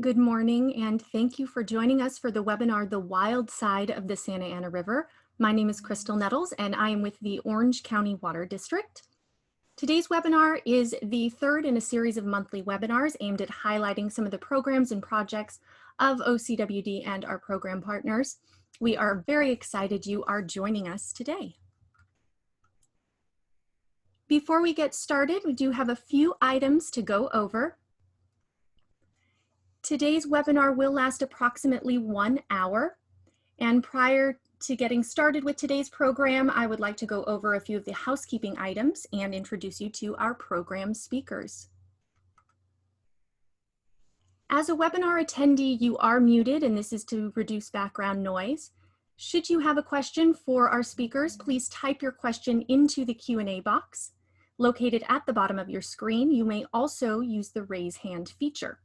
Good morning, and thank you for joining us for the webinar, The Wild Side of the Santa Ana River. My name is Crystal Nettles, and I am with the Orange County Water District. Today's webinar is the third in a series of monthly webinars aimed at highlighting some of the programs and projects of OCWD and our program partners. We are very excited you are joining us today. Before we get started, we do have a few items to go over. Today's webinar will last approximately 1 hour. And prior to getting started with today's program, I would like to go over a few of the housekeeping items and introduce you to our program speakers. As a webinar attendee, you are muted, and this is to reduce background noise. Should you have a question for our speakers, please type your question into the Q&A box located at the bottom of your screen. You may also use the raise hand feature.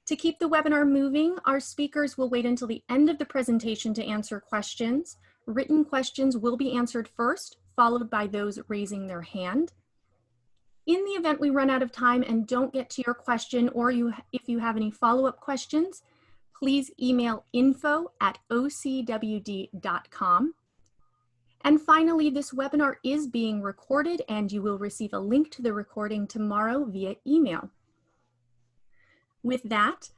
To keep the webinar moving, our speakers will wait until the end of the presentation to answer questions. Written questions will be answered first, followed by those raising their hand. In the event we run out of time and don't get to your question, or if you have any follow-up questions, please email info@ocwd.com. And finally, this webinar is being recorded, and you will receive a link to the recording tomorrow via email. With that,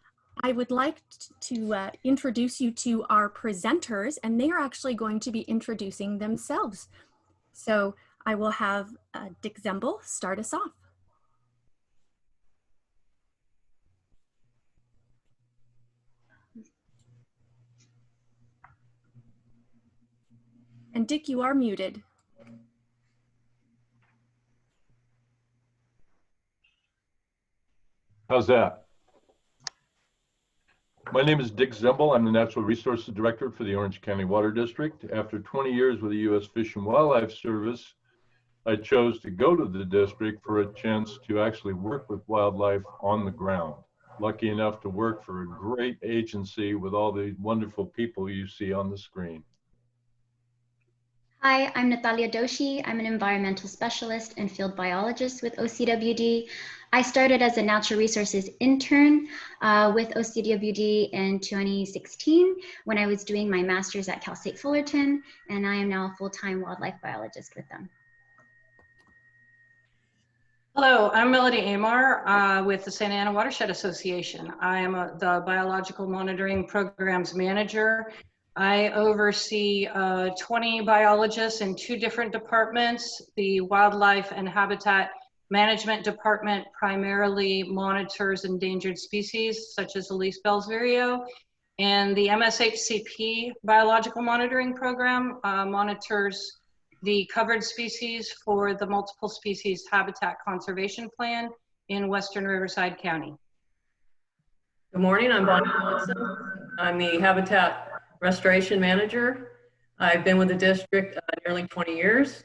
I would like to introduce you to our presenters, and they are actually going to be introducing themselves. So I will have Dick Zembal start us off. And Dick, you are muted. How's that? My name is Dick Zembal. I'm the Natural Resources Director for the Orange County Water District. After 20 years with the U.S. Fish and Wildlife Service, I chose to go to the district for a chance to actually work with wildlife on the ground. Lucky enough to work for a great agency with all the wonderful people you see on the screen. Hi, I'm Natalia Doshi. I'm an environmental specialist and field biologist with OCWD. I started as a natural resources intern with OCWD in 2016 when I was doing my master's at Cal State Fullerton, and I am now a full-time wildlife biologist with them. Hello, I'm Melody Aimar with the Santa Ana Watershed Association. I am the Biological Monitoring Programs Manager. I oversee 20 biologists in 2 different departments. The Wildlife and Habitat Management Department primarily monitors endangered species such as the leaf-bell's vireo, and the MSHCP Biological Monitoring Program monitors the covered species for the Multiple Species Habitat Conservation Plan in Western Riverside County. Good morning, I'm Bonnie Johnson. I'm the Habitat Restoration Manager. I've been with the district nearly 20 years.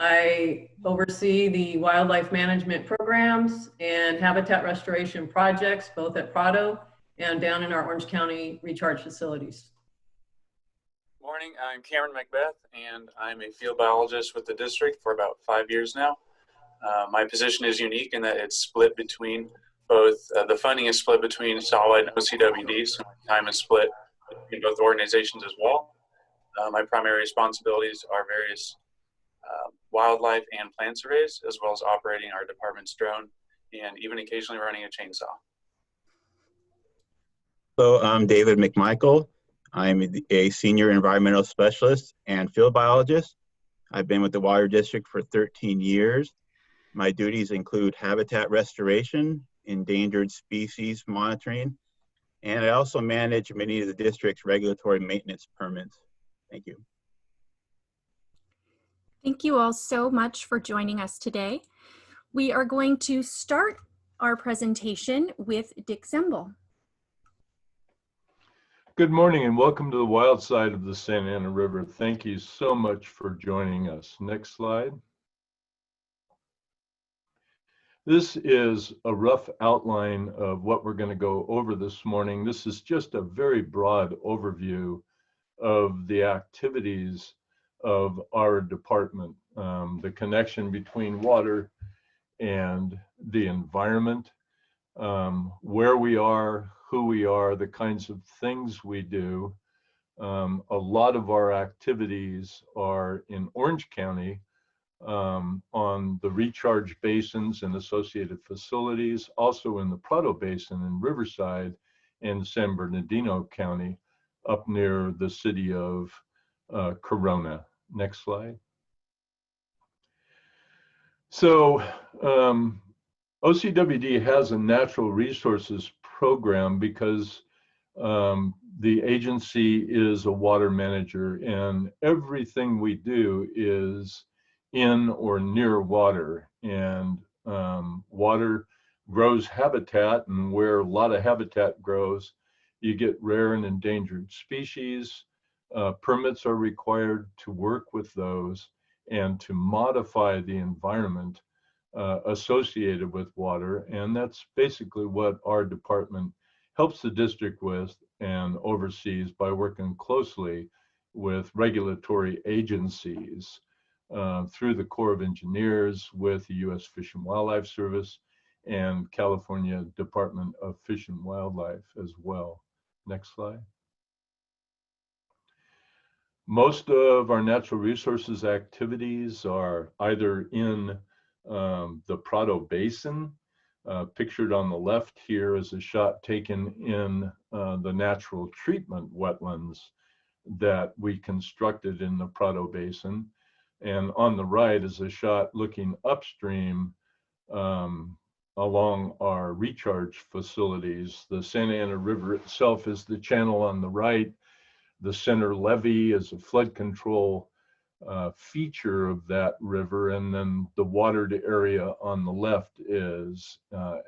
I oversee the wildlife management programs and habitat restoration projects, both at Prado and down in our Orange County recharge facilities. Morning, I'm Cameron Macbeth, and I'm a field biologist with the district for about 5 years now. My position is unique in that it's split between both, the funding is split between Solid and OCWD, so my time is split in both organizations as well. My primary responsibilities are various wildlife and plant surveys, as well as operating our department's drone and even occasionally running a chainsaw. Hello, I'm David McMichael. I'm a senior environmental specialist and field biologist. I've been with the Water District for 13 years. My duties include habitat restoration, endangered species monitoring, and I also manage many of the district's regulatory maintenance permits. Thank you. Thank you all so much for joining us today. We are going to start our presentation with Dick Zembal. Good morning and welcome to the wild side of the Santa Ana River. Thank you so much for joining us. Next slide. This is a rough outline of what we're going to go over this morning. This is just a very broad overview of the activities of our department, the connection between water and the environment, where we are, who we are, the kinds of things we do. A lot of our activities are in Orange County on the recharge basins and associated facilities, also in the Prado Basin in Riverside and San Bernardino County up near the city of Corona. Next slide. So OCWD has a natural resources program because the agency is a water manager, and everything we do is in or near water, and water grows habitat, and where a lot of habitat grows, you get rare and endangered species. Permits are required to work with those and to modify the environment associated with water, and that's basically what our department helps the district with and oversees by working closely with regulatory agencies through the Corps of Engineers, with the U.S. Fish and Wildlife Service and California Department of Fish and Wildlife as well. Next slide. Most of our natural resources activities are either in the Prado Basin. Pictured on the left here is a shot taken in the natural treatment wetlands that we constructed in the Prado Basin. And on the right is a shot looking upstream along our recharge facilities. The Santa Ana River itself is the channel on the right. The center levee is a flood control feature of that river, and then the watered area on the left is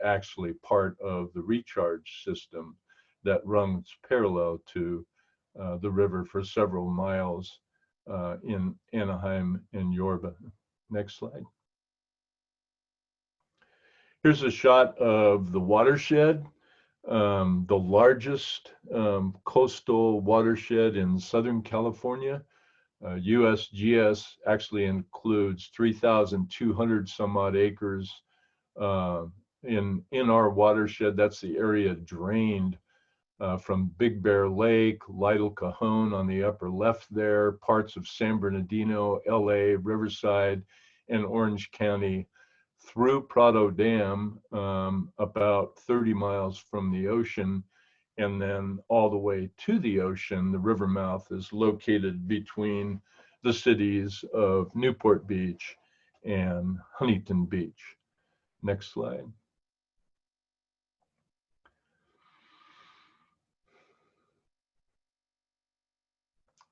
actually part of the recharge system that runs parallel to the river for several miles in Anaheim and Yorba. Next slide. Here's a shot of the watershed, the largest coastal watershed in Southern California. USGS actually includes 3,200 some odd acres in our watershed. That's the area drained from Big Bear Lake, Lytle Cajon on the upper left there, parts of San Bernardino, LA, Riverside, and Orange County through Prado Dam, about 30 miles from the ocean, and then all the way to the ocean. The river mouth is located between the cities of Newport Beach and Huntington Beach. Next slide.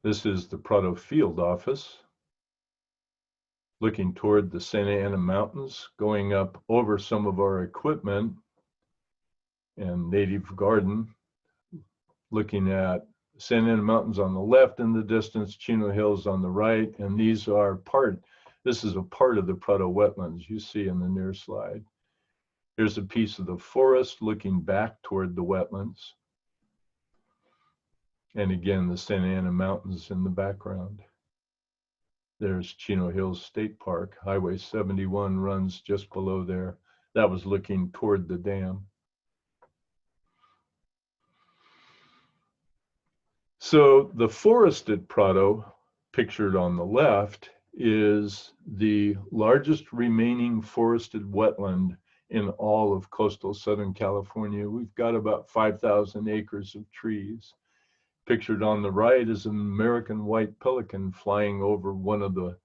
This is the Prado Field Office, looking toward the Santa Ana Mountains, going up over some of our equipment and native garden, looking at Santa Ana Mountains on the left in the distance, Chino Hills on the right, and this is a part of the Prado wetlands you see in the near slide. Here's a piece of the forest looking back toward the wetlands. And again, the Santa Ana Mountains in the background. There's Chino Hills State Park. Highway 71 runs just below there. That was looking toward the dam. So the forested Prado, pictured on the left, is the largest remaining forested wetland in all of coastal Southern California. We've got about 5,000 acres of trees. Pictured on the right is an American white pelican flying over one of the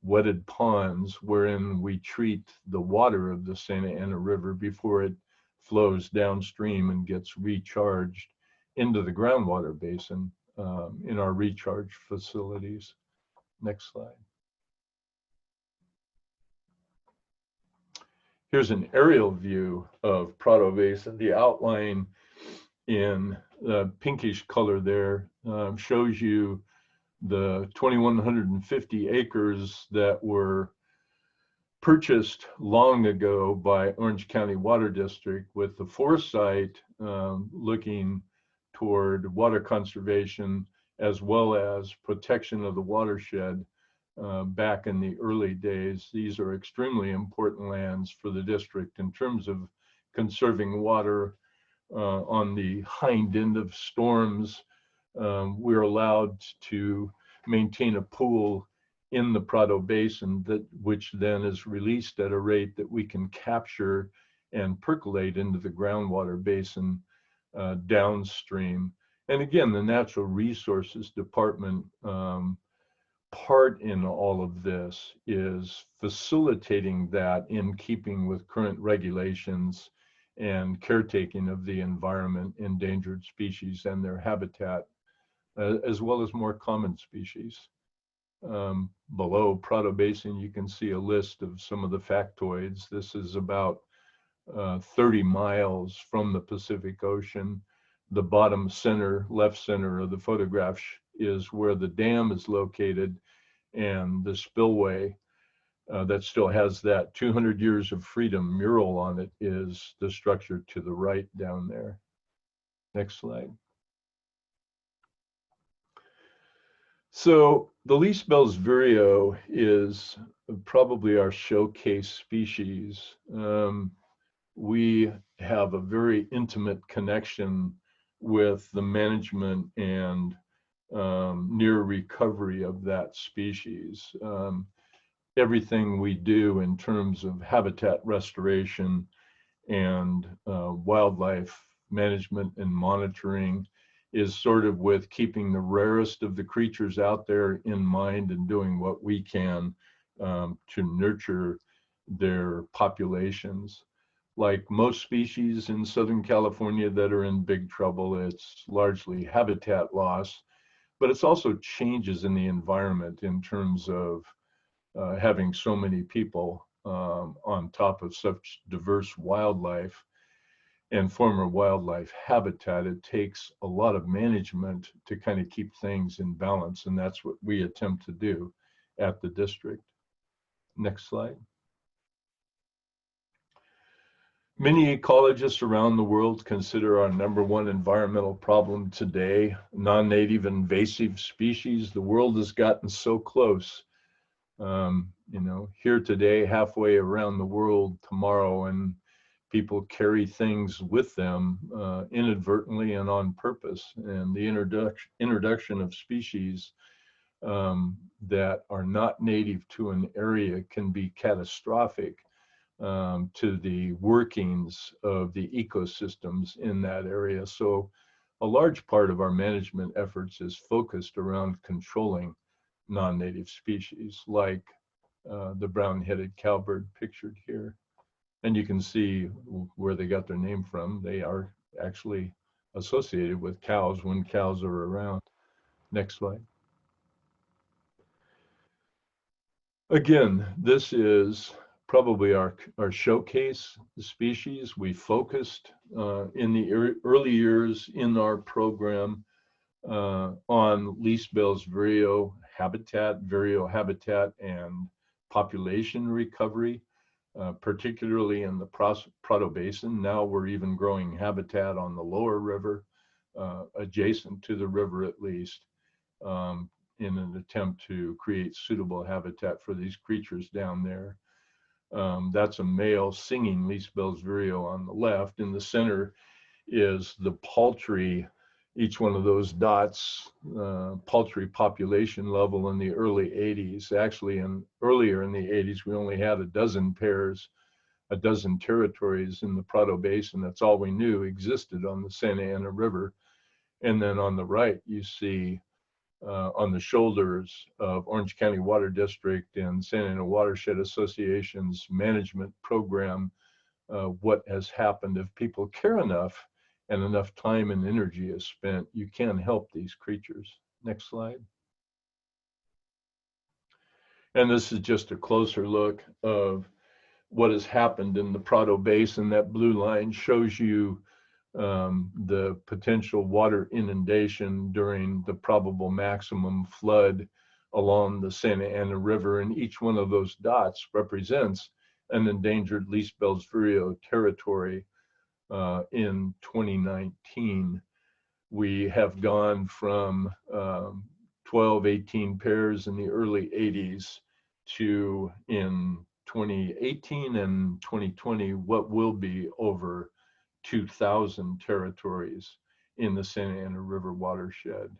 wetted ponds wherein we treat the water of the Santa Ana River before it flows downstream and gets recharged into the groundwater basin in our recharge facilities. Next slide. Here's an aerial view of Prado Basin. The outline in the pinkish color there shows you the 2,150 acres that were purchased long ago by Orange County Water District, with the foresight looking toward water conservation as well as protection of the watershed back in the early days. These are extremely important lands for the district in terms of conserving water on the hind end of storms. We're allowed to maintain a pool in the Prado Basin which then is released at a rate that we can capture and percolate into the groundwater basin downstream. And again, the Natural Resources Department part in all of this is facilitating that in keeping with current regulations and caretaking of the environment, endangered species and their habitat, as well as more common species. Below Prado Basin, you can see a list of some of the factoids. This is about 30 miles from the Pacific Ocean. The bottom center, left center of the photograph is where the dam is located, and the spillway that still has that 200 years of freedom mural on it is the structure to the right down there. Next slide. So the least bell's vireo is probably our showcase species. We have a very intimate connection with the management and near recovery of that species. Everything we do in terms of habitat restoration and wildlife management and monitoring is sort of with keeping the rarest of the creatures out there in mind and doing what we can to nurture their populations. Like most species in Southern California that are in big trouble, it's largely habitat loss, but it's also changes in the environment in terms of having so many people on top of such diverse wildlife and former wildlife habitat. It takes a lot of management to kind of keep things in balance, and that's what we attempt to do at the district. Next slide. Many ecologists around the world consider our #1 environmental problem today non-native invasive species. The world has gotten so close, you know, here today, halfway around the world tomorrow, and people carry things with them inadvertently and on purpose. And the introduction of species that are not native to an area can be catastrophic to the workings of the ecosystems in that area. So a large part of our management efforts is focused around controlling non-native species like the brown-headed cowbird pictured here. And you can see where they got their name from. They are actually associated with cows when cows are around. Next slide. Again, this is probably our showcase species. We focused in the early years in our program on least bell's vireo habitat and population recovery, particularly in the Prado Basin. Now we're even growing habitat on the lower river, adjacent to the river at least, in an attempt to create suitable habitat for these creatures down there. That's a male singing least bell's vireo on the left. In the center is the paltry, each one of those dots, paltry population level in the early 80s. Actually, earlier in the 80s, we only had a dozen pairs, a dozen territories in the Prado Basin. That's all we knew existed on the Santa Ana River. And then on the right, you see on the shoulders of Orange County Water District and Santa Ana Watershed Association's management program, what has happened. If people care enough and enough time and energy is spent, you can help these creatures. Next slide. And this is just a closer look of what has happened in the Prado Basin. That blue line shows you the potential water inundation during the probable maximum flood along the Santa Ana River, and each one of those dots represents an endangered least bell's vireo territory. In 2019, we have gone from 12, 18 pairs in the early 80s to in 2018 and 2020 what will be over 2,000 territories in the Santa Ana River watershed.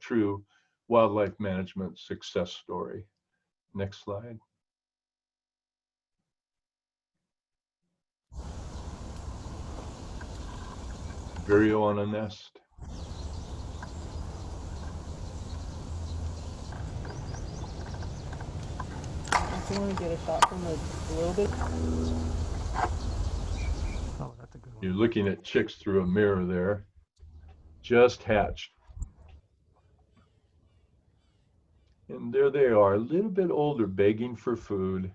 True wildlife management success story. Next slide. Vireo on a nest. You want to get a shot from a little bit? Oh, that's a good one. You're looking at chicks through a mirror there. Just hatched. And there they are, a little bit older, begging for food.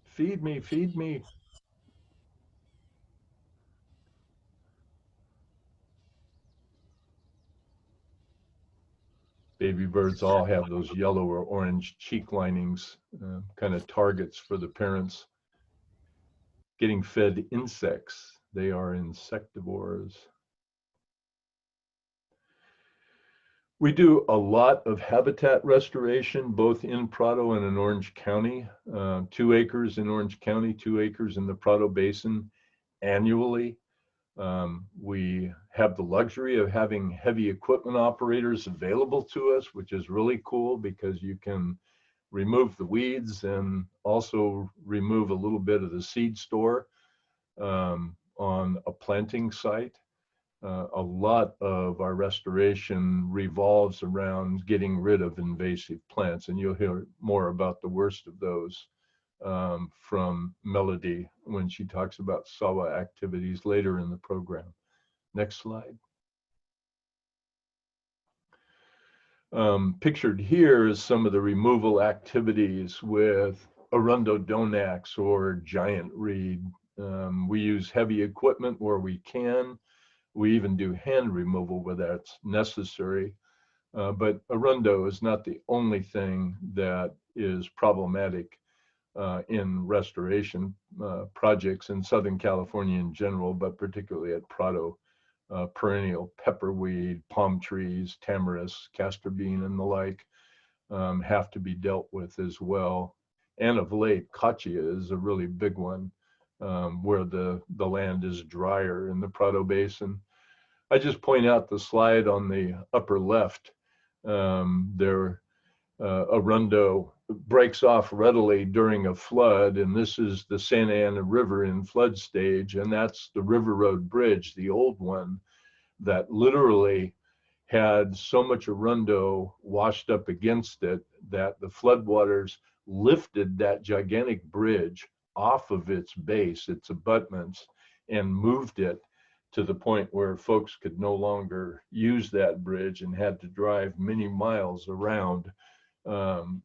Feed me, feed me. Baby birds all have those yellow or orange cheek linings, kind of targets for the parents. Getting fed insects. They are insectivores. We do a lot of habitat restoration, both in Prado and in Orange County. 2 acres in Orange County, 2 acres in the Prado Basin annually. We have the luxury of having heavy equipment operators available to us, which is really cool because you can remove the weeds and also remove a little bit of the seed store on a planting site. A lot of our restoration revolves around getting rid of invasive plants, and you'll hear more about the worst of those from Melody when she talks about SAWA activities later in the program. Next slide. Pictured here is some of the removal activities with Arundodonax or giant reed. We use heavy equipment where we can. We even do hand removal where that's necessary. But Arundo is not the only thing that is problematic in restoration projects in Southern California in general, but particularly at Prado. Perennial pepperweed, palm trees, tamarisk, castor bean, and the like have to be dealt with as well. And of late, cachea is a really big one where the land is drier in the Prado Basin. I just point out the slide on the upper left. Arundo breaks off readily during a flood, and this is the Santa Ana River in flood stage, and that's the River Road Bridge, the old one, that literally had so much Arundo washed up against it that the floodwaters lifted that gigantic bridge off of its base, its abutments, and moved it to the point where folks could no longer use that bridge and had to drive many miles around.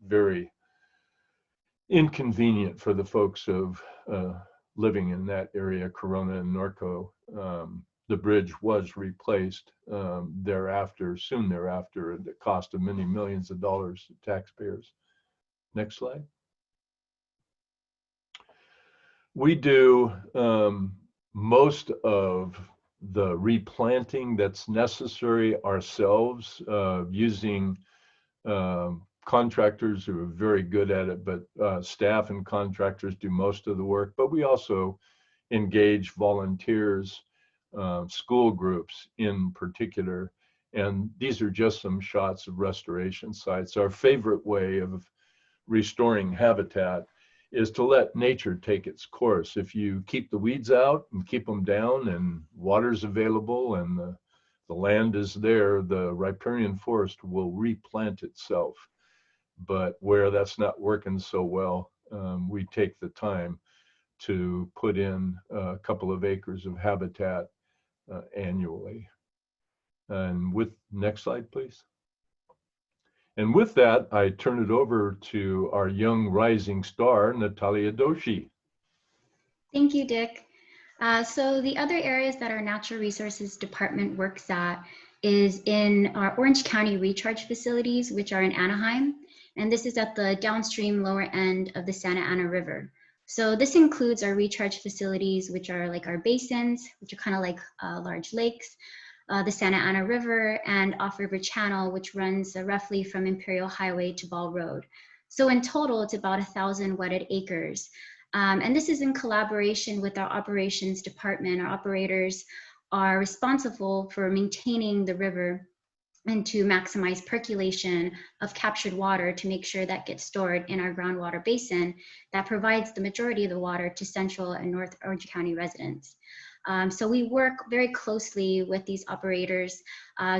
Very inconvenient for the folks of living in that area, Corona and Norco. The bridge was replaced thereafter, soon thereafter, at the cost of many millions of dollars to taxpayers. Next slide. We do most of the replanting that's necessary ourselves using contractors who are very good at it, but staff and contractors do most of the work. But we also engage volunteers, school groups in particular, and these are just some shots of restoration sites. Our favorite way of restoring habitat is to let nature take its course. If you keep the weeds out and keep them down and water's available and the land is there, the riparian forest will replant itself. But where that's not working so well, we take the time to put in a couple of acres of habitat annually. And with, next slide, please. And with that, I turn it over to our young rising star, Natalia Doshi. Thank you, Dick. So the other areas that our Natural Resources Department works at is in our Orange County recharge facilities, which are in Anaheim. And this is at the downstream lower end of the Santa Ana River. So this includes our recharge facilities, which are like our basins, which are kind of like large lakes, the Santa Ana River, and Off River Channel, which runs roughly from Imperial Highway to Ball Road. So in total, it's about 1,000 wetted acres. And this is in collaboration with our operations department. Our operators are responsible for maintaining the river and to maximize percolation of captured water to make sure that gets stored in our groundwater basin that provides the majority of the water to Central and North Orange County residents. So we work very closely with these operators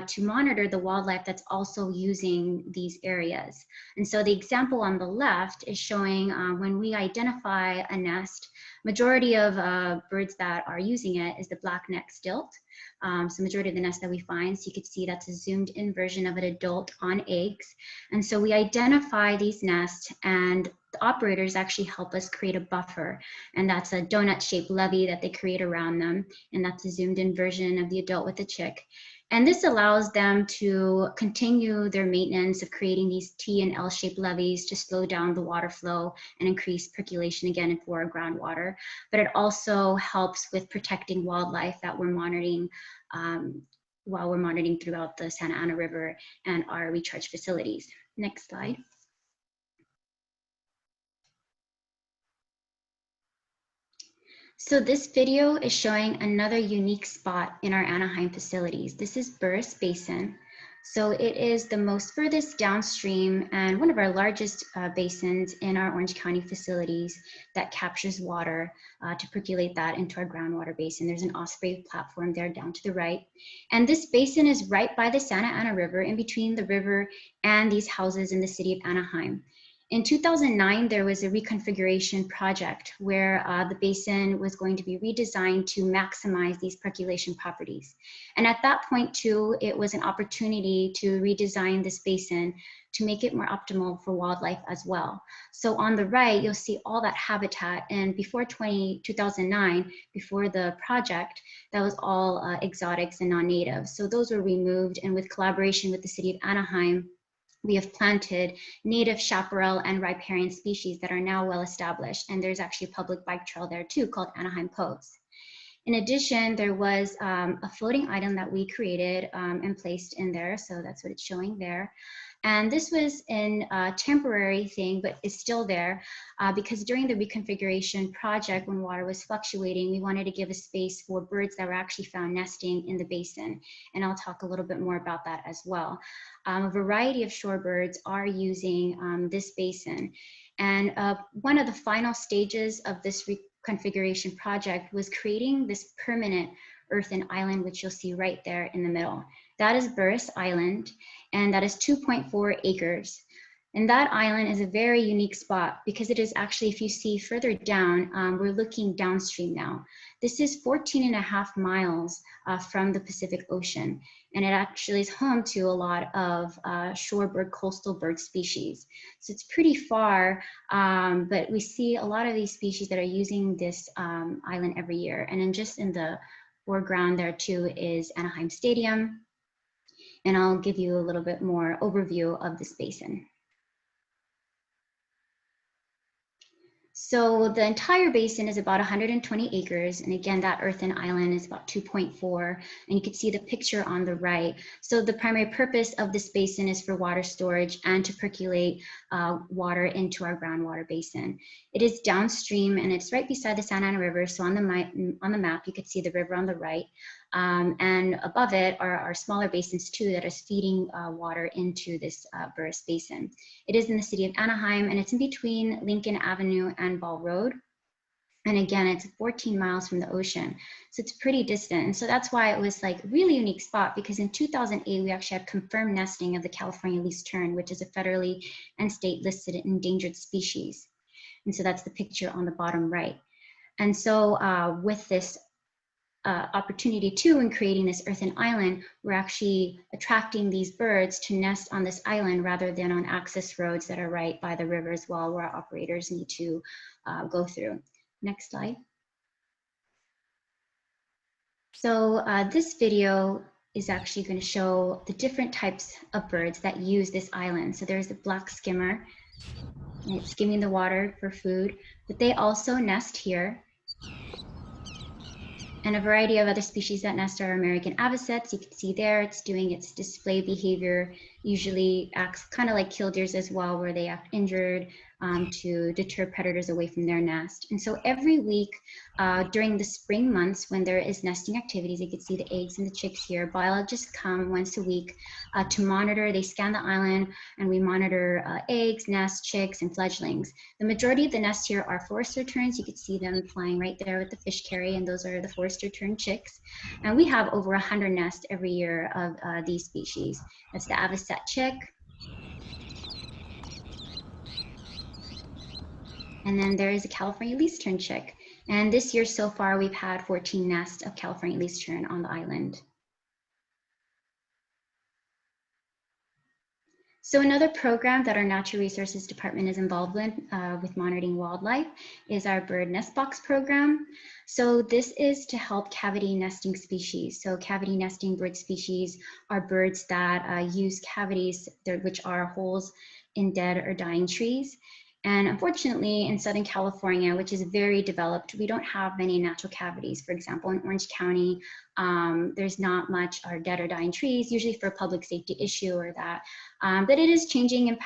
to monitor the wildlife that's also using these areas. And so the example on the left is showing when we identify a nest, majority of birds that are using it is the black-necked stilt. So majority of the nest that we find, so you could see that's a zoomed in version of an adult on eggs. And so we identify these nests, and the operators actually help us create a buffer. And that's a donut-shaped levee that they create around them. And that's a zoomed in version of the adult with the chick. And this allows them to continue their maintenance of creating these T and L-shaped levees to slow down the water flow and increase percolation again for our groundwater. But it also helps with protecting wildlife that we're monitoring while we're monitoring throughout the Santa Ana River and our recharge facilities. Next slide. So this video is showing another unique spot in our Anaheim facilities. This is Burris Basin. So it is the most furthest downstream and one of our largest basins in our Orange County facilities that captures water to percolate that into our groundwater basin. There's an osprey platform there down to the right. And this basin is right by the Santa Ana River, in between the river and these houses in the city of Anaheim. In 2009, there was a reconfiguration project where the basin was going to be redesigned to maximize these percolation properties. And at that point too, it was an opportunity to redesign this basin to make it more optimal for wildlife as well. So on the right, you'll see all that habitat. And before 2009, before the project, that was all exotics and non-native. So those were removed, and with collaboration with the city of Anaheim, we have planted native chaparral and riparian species that are now well established. And there's actually a public bike trail there too called Anaheim Coves. In addition, there was a floating island that we created and placed in there. So that's what it's showing there. And this was a temporary thing, but it's still there because during the reconfiguration project, when water was fluctuating, we wanted to give a space for birds that were actually found nesting in the basin. And I'll talk a little bit more about that as well. A variety of shorebirds are using this basin. And one of the final stages of this reconfiguration project was creating this permanent earthen island, which you'll see right there in the middle. That is Burris Island, and that is 2.4 acres. And that island is a very unique spot because it is actually, if you see further down, we're looking downstream now. This is 14.5 miles from the Pacific Ocean. And it actually is home to a lot of shorebird, coastal bird species. So it's pretty far, but we see a lot of these species that are using this island every year. And then just in the foreground there too is Anaheim Stadium. And I'll give you a little bit more overview of this basin. So the entire basin is about 120 acres. And again, that earthen island is about 2.4. And you can see the picture on the right. So the primary purpose of this basin is for water storage and to percolate water into our groundwater basin. It is downstream and it's right beside the Santa Ana River. So on the map, you could see the river on the right. And above it are smaller basins too that is feeding water into this Burris Basin. It is in the city of Anaheim and it's in between Lincoln Avenue and Ball Road. And again, it's 14 miles from the ocean. So it's pretty distant. And so that's why it was like a really unique spot, because in 2008, we actually had confirmed nesting of the California least tern, which is a federally and state listed endangered species. And so that's the picture on the bottom right. And so with this opportunity too in creating this earthen island, we're actually attracting these birds to nest on this island rather than on access roads that are right by the river as well, where our operators need to go through. Next slide. So this video is actually going to show the different types of birds that use this island. So there's the black skimmer, and it's skimming the water for food, but they also nest here. And a variety of other species that nest are American avocets. You can see there it's doing its display behavior, usually acts kind of like killdeers as well, where they act injured to deter predators away from their nest. And so every week during the spring months when there is nesting activities, you can see the eggs and the chicks here, biologists come once a week to monitor. They scan the island and we monitor eggs, nests, chicks, and fledglings. The majority of the nests here are forester terns. You can see them flying right there with the fish carry, and those are the forester tern chicks. And we have over 100 nests every year of these species. That's the avocet chick. And then there is a California least tern chick. And this year so far, we've had 14 nests of California least tern on the island. So another program that our Natural Resources Department is involved with monitoring wildlife is our bird nest box program. So this is to help cavity nesting species. So cavity nesting bird species are birds that use cavities, which are holes in dead or dying trees. And unfortunately, in Southern California, which is very developed, we don't have many natural cavities. For example, in Orange County, there's not much or dead or dying trees, usually for a public safety issue or that. But it is changing in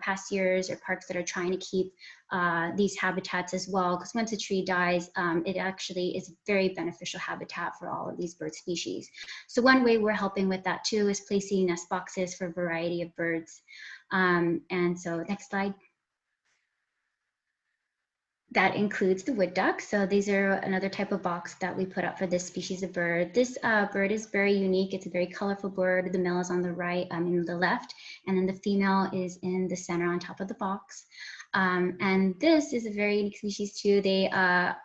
past years, or parks that are trying to keep these habitats as well, because once a tree dies, it actually is very beneficial habitat for all of these bird species. So one way we're helping with that too is placing nest boxes for a variety of birds. And so next slide. That includes the wood duck. So these are another type of box that we put up for this species of bird. This bird is very unique. It's a very colorful bird. The male is on the right, in the left, and then the female is in the center on top of the box. And this is a very unique species too. They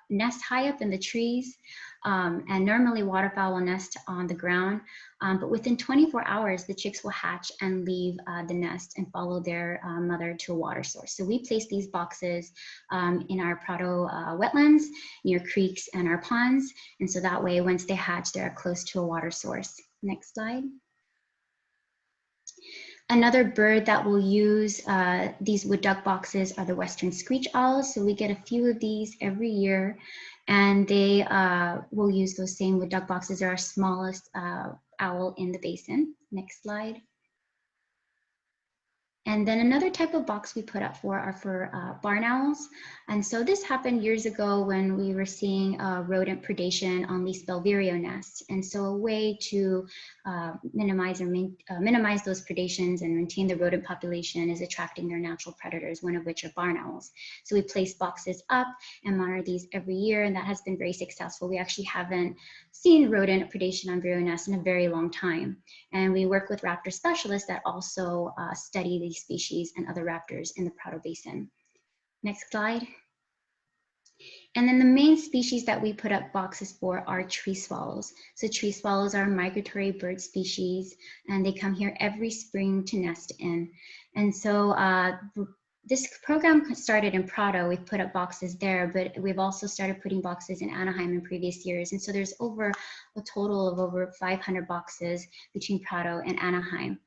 nest high up in the trees, and normally waterfowl will nest on the ground. But within 24 hours, the chicks will hatch and leave the nest and follow their mother to a water source. So we place these boxes in our Prado wetlands, near creeks and our ponds. And so that way, once they hatch, they're close to a water source. Next slide. Another bird that will use these wood duck boxes are the western screech owls. So we get a few of these every year, and they will use those same wood duck boxes. They're our smallest owl in the basin. Next slide. And then another type of box we put up are for barn owls. And so this happened years ago when we were seeing rodent predation on leaf-bell vireo nests. And so a way to minimize those predations and maintain the rodent population is attracting their natural predators, one of which are barn owls. So we place boxes up and monitor these every year, and that has been very successful. We actually haven't seen rodent predation on vireo nests in a very long time. And we work with raptor specialists that also study these species and other raptors in the Prado Basin. Next slide. And then the main species that we put up boxes for are tree swallows. So tree swallows are a migratory bird species, and they come here every spring to nest in. And so this program started in Prado. We've put up boxes there, but we've also started putting boxes in Anaheim in previous years. And so there's a total of over 500 boxes between Prado and Anaheim.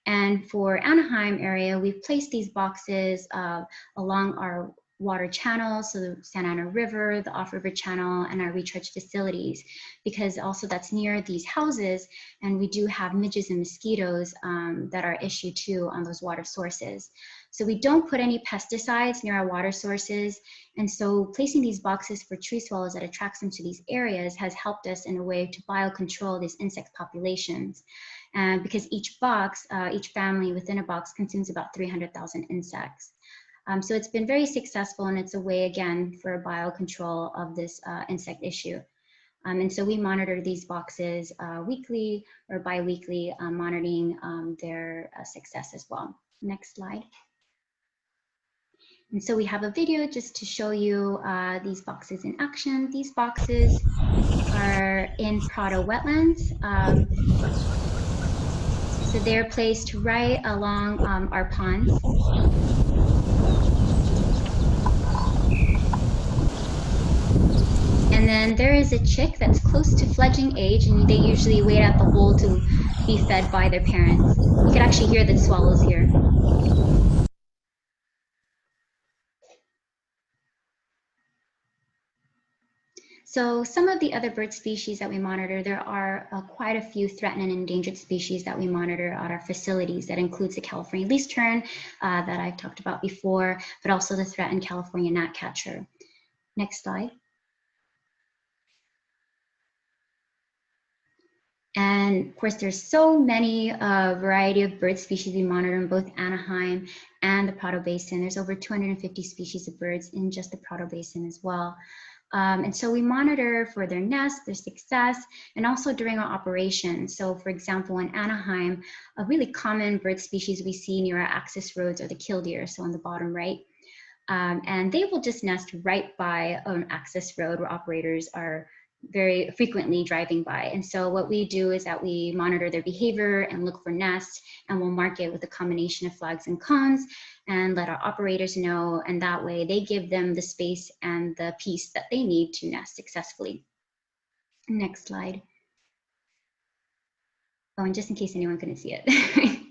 And for Anaheim area, we've placed these boxes along our water channels, so the Santa Ana River, the off-river channel, and our recharge facilities, because also that's near these houses, and we do have midges and mosquitoes that are issue too on those water sources. So we don't put any pesticides near our water sources, and so placing these boxes for tree swallows that attracts them to these areas has helped us in a way to biocontrol these insect populations. And because each box, each family within a box consumes about 300,000 insects. So it's been very successful, and it's a way, again, for biocontrol of this insect issue. And so we monitor these boxes weekly or bi-weekly, monitoring their success as well. Next slide. And so we have a video just to show you these boxes in action. These boxes are in Prado wetlands. So they're placed right along our ponds. And then there is a chick that's close to fledgling age, and they usually wait at the hole to be fed by their parents. You can actually hear the swallows here. So some of the other bird species that we monitor, there are quite a few threatened and endangered species that we monitor at our facilities. That includes the California least tern that I've talked about before, but also the threatened California gnatcatcher. Next slide. And of course, there's so many variety of bird species we monitor in both Anaheim and the Prado Basin. There's over 250 species of birds in just the Prado Basin as well. And so we monitor for their nests, their success, and also during our operations. So for example, in Anaheim, a really common bird species we see near our access roads are the killdeer, so on the bottom right. And they will just nest right by an access road where operators are very frequently driving by. And so what we do is that we monitor their behavior and look for nests, and we'll mark it with a combination of flags and cones and let our operators know, and that way they give them the space and the peace that they need to nest successfully. Next slide. Oh, and just in case anyone couldn't see it.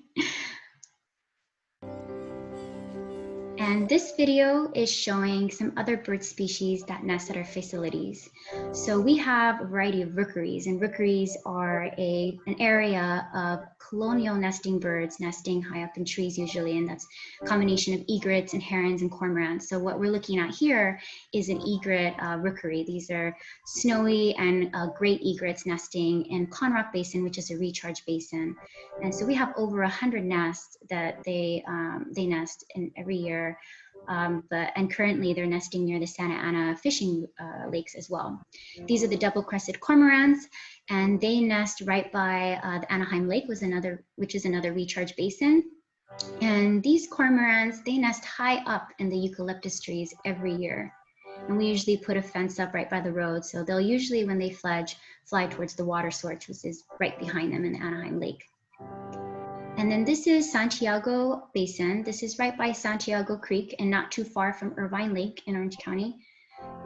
And this video is showing some other bird species that nest at our facilities. So we have a variety of rookeries, and rookeries are an area of colonial nesting birds nesting high up in trees usually, and that's a combination of egrets and herons and cormorants. So what we're looking at here is an egret rookery. These are snowy and great egrets nesting in Conrock Basin, which is a recharge basin. And so we have over 100 nests that they nest in every year. And currently they're nesting near the Santa Ana fishing lakes as well. These are the double-crested cormorants, and they nest right by the Anaheim Lake, which is another recharge basin. And these cormorants, they nest high up in the eucalyptus trees every year. And we usually put a fence up right by the road, so they'll usually, when they fledge, fly towards the water source, which is right behind them in the Anaheim Lake. And then this is Santiago Basin. This is right by Santiago Creek and not too far from Irvine Lake in Orange County.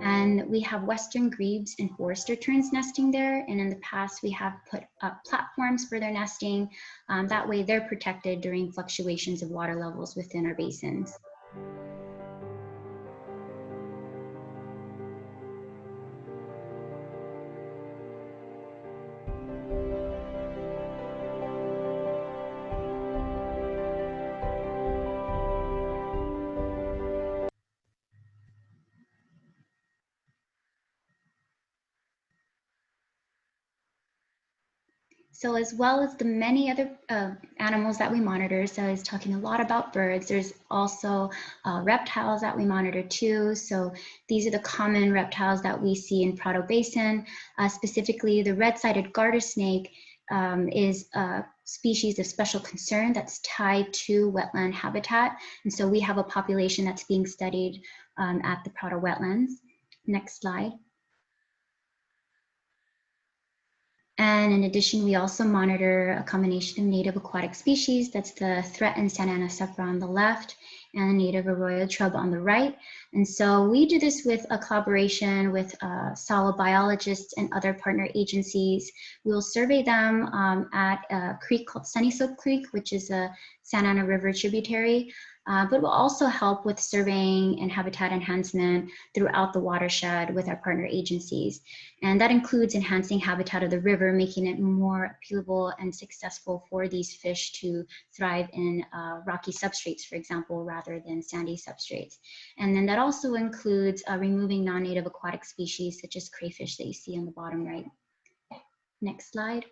And we have western grebes and forester terns nesting there. And in the past, we have put up platforms for their nesting. That way they're protected during fluctuations of water levels within our basins. So as well as the many other animals that we monitor, so I was talking a lot about birds, there's also reptiles that we monitor too. So these are the common reptiles that we see in Prado Basin. Specifically, the red-sided garter snake is a species of special concern that's tied to wetland habitat. And so we have a population that's being studied at the Prado wetlands. Next slide. And in addition, we also monitor a combination of native aquatic species. That's the threatened Santa Ana sepra on the left and the native arroyo trub on the right. And so we do this with a collaboration with solid biologists and other partner agencies. We'll survey them at a creek called Sunnyslope Creek, which is a Santa Ana River tributary. But we'll also help with surveying and habitat enhancement throughout the watershed with our partner agencies. And that includes enhancing habitat of the river, making it more appealable and successful for these fish to thrive in rocky substrates, for example, rather than sandy substrates. And then that also includes removing non-native aquatic species such as crayfish that you see on the bottom right. Next slide.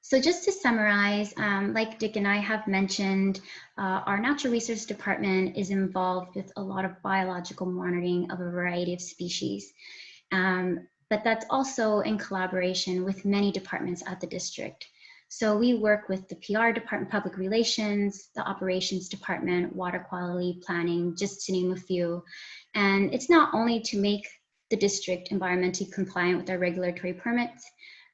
So just to summarize, like Dick and I have mentioned, our Natural Resource Department is involved with a lot of biological monitoring of a variety of species. But that's also in collaboration with many departments at the district. So we work with the PR department, public relations, the operations department, water quality planning, just to name a few. And it's not only to make the district environmentally compliant with our regulatory permits,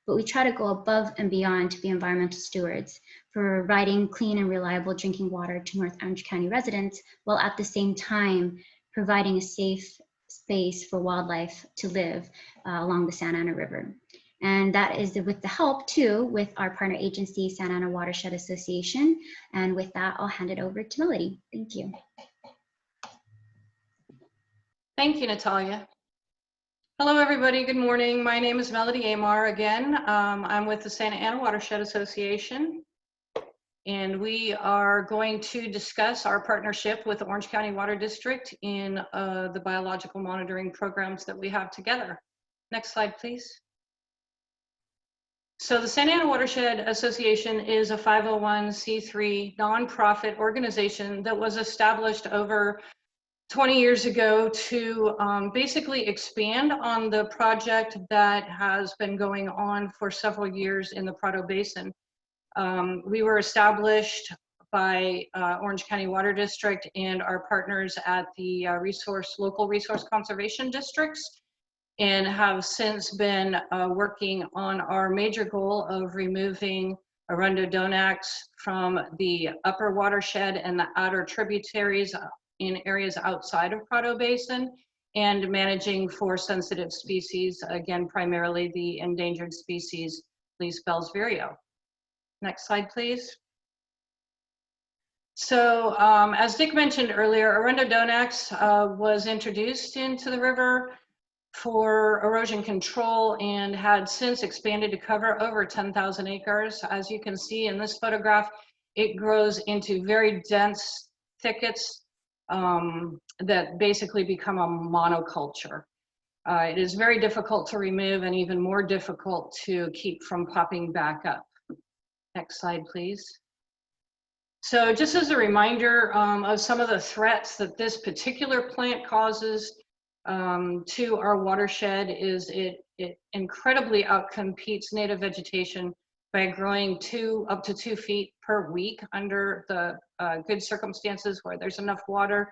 but we try to go above and beyond to be environmental stewards, providing clean and reliable drinking water to North Orange County residents, while at the same time providing a safe space for wildlife to live along the Santa Ana River. And that is with the help too with our partner agency, Santa Ana Watershed Association. And with that, I'll hand it over to Melody. Thank you. Thank you, Natalia. Hello, everybody. Good morning. My name is Melody Aimar again. I'm with the Santa Ana Watershed Association, and we are going to discuss our partnership with the Orange County Water District in the biological monitoring programs that we have together. Next slide, please. So the Santa Ana Watershed Association is a 501c3 nonprofit organization that was established over 20 years ago to basically expand on the project that has been going on for several years in the Prado Basin. We were established by Orange County Water District and our partners at the local resource conservation districts, and have since been working on our major goal of removing Arundodonax from the upper watershed and the outer tributaries in areas outside of Prado Basin, and managing for sensitive species, again, primarily the endangered species, leaf Bell's vireo. Next slide, please. So as Dick mentioned earlier, Arundodonax was introduced into the river for erosion control and had since expanded to cover over 10,000 acres. As you can see in this photograph, it grows into very dense thickets that basically become a monoculture. It is very difficult to remove and even more difficult to keep from popping back up. Next slide, please. So just as a reminder of some of the threats that this particular plant causes to our watershed, is it incredibly outcompetes native vegetation by growing up to 2 feet per week under the good circumstances where there's enough water.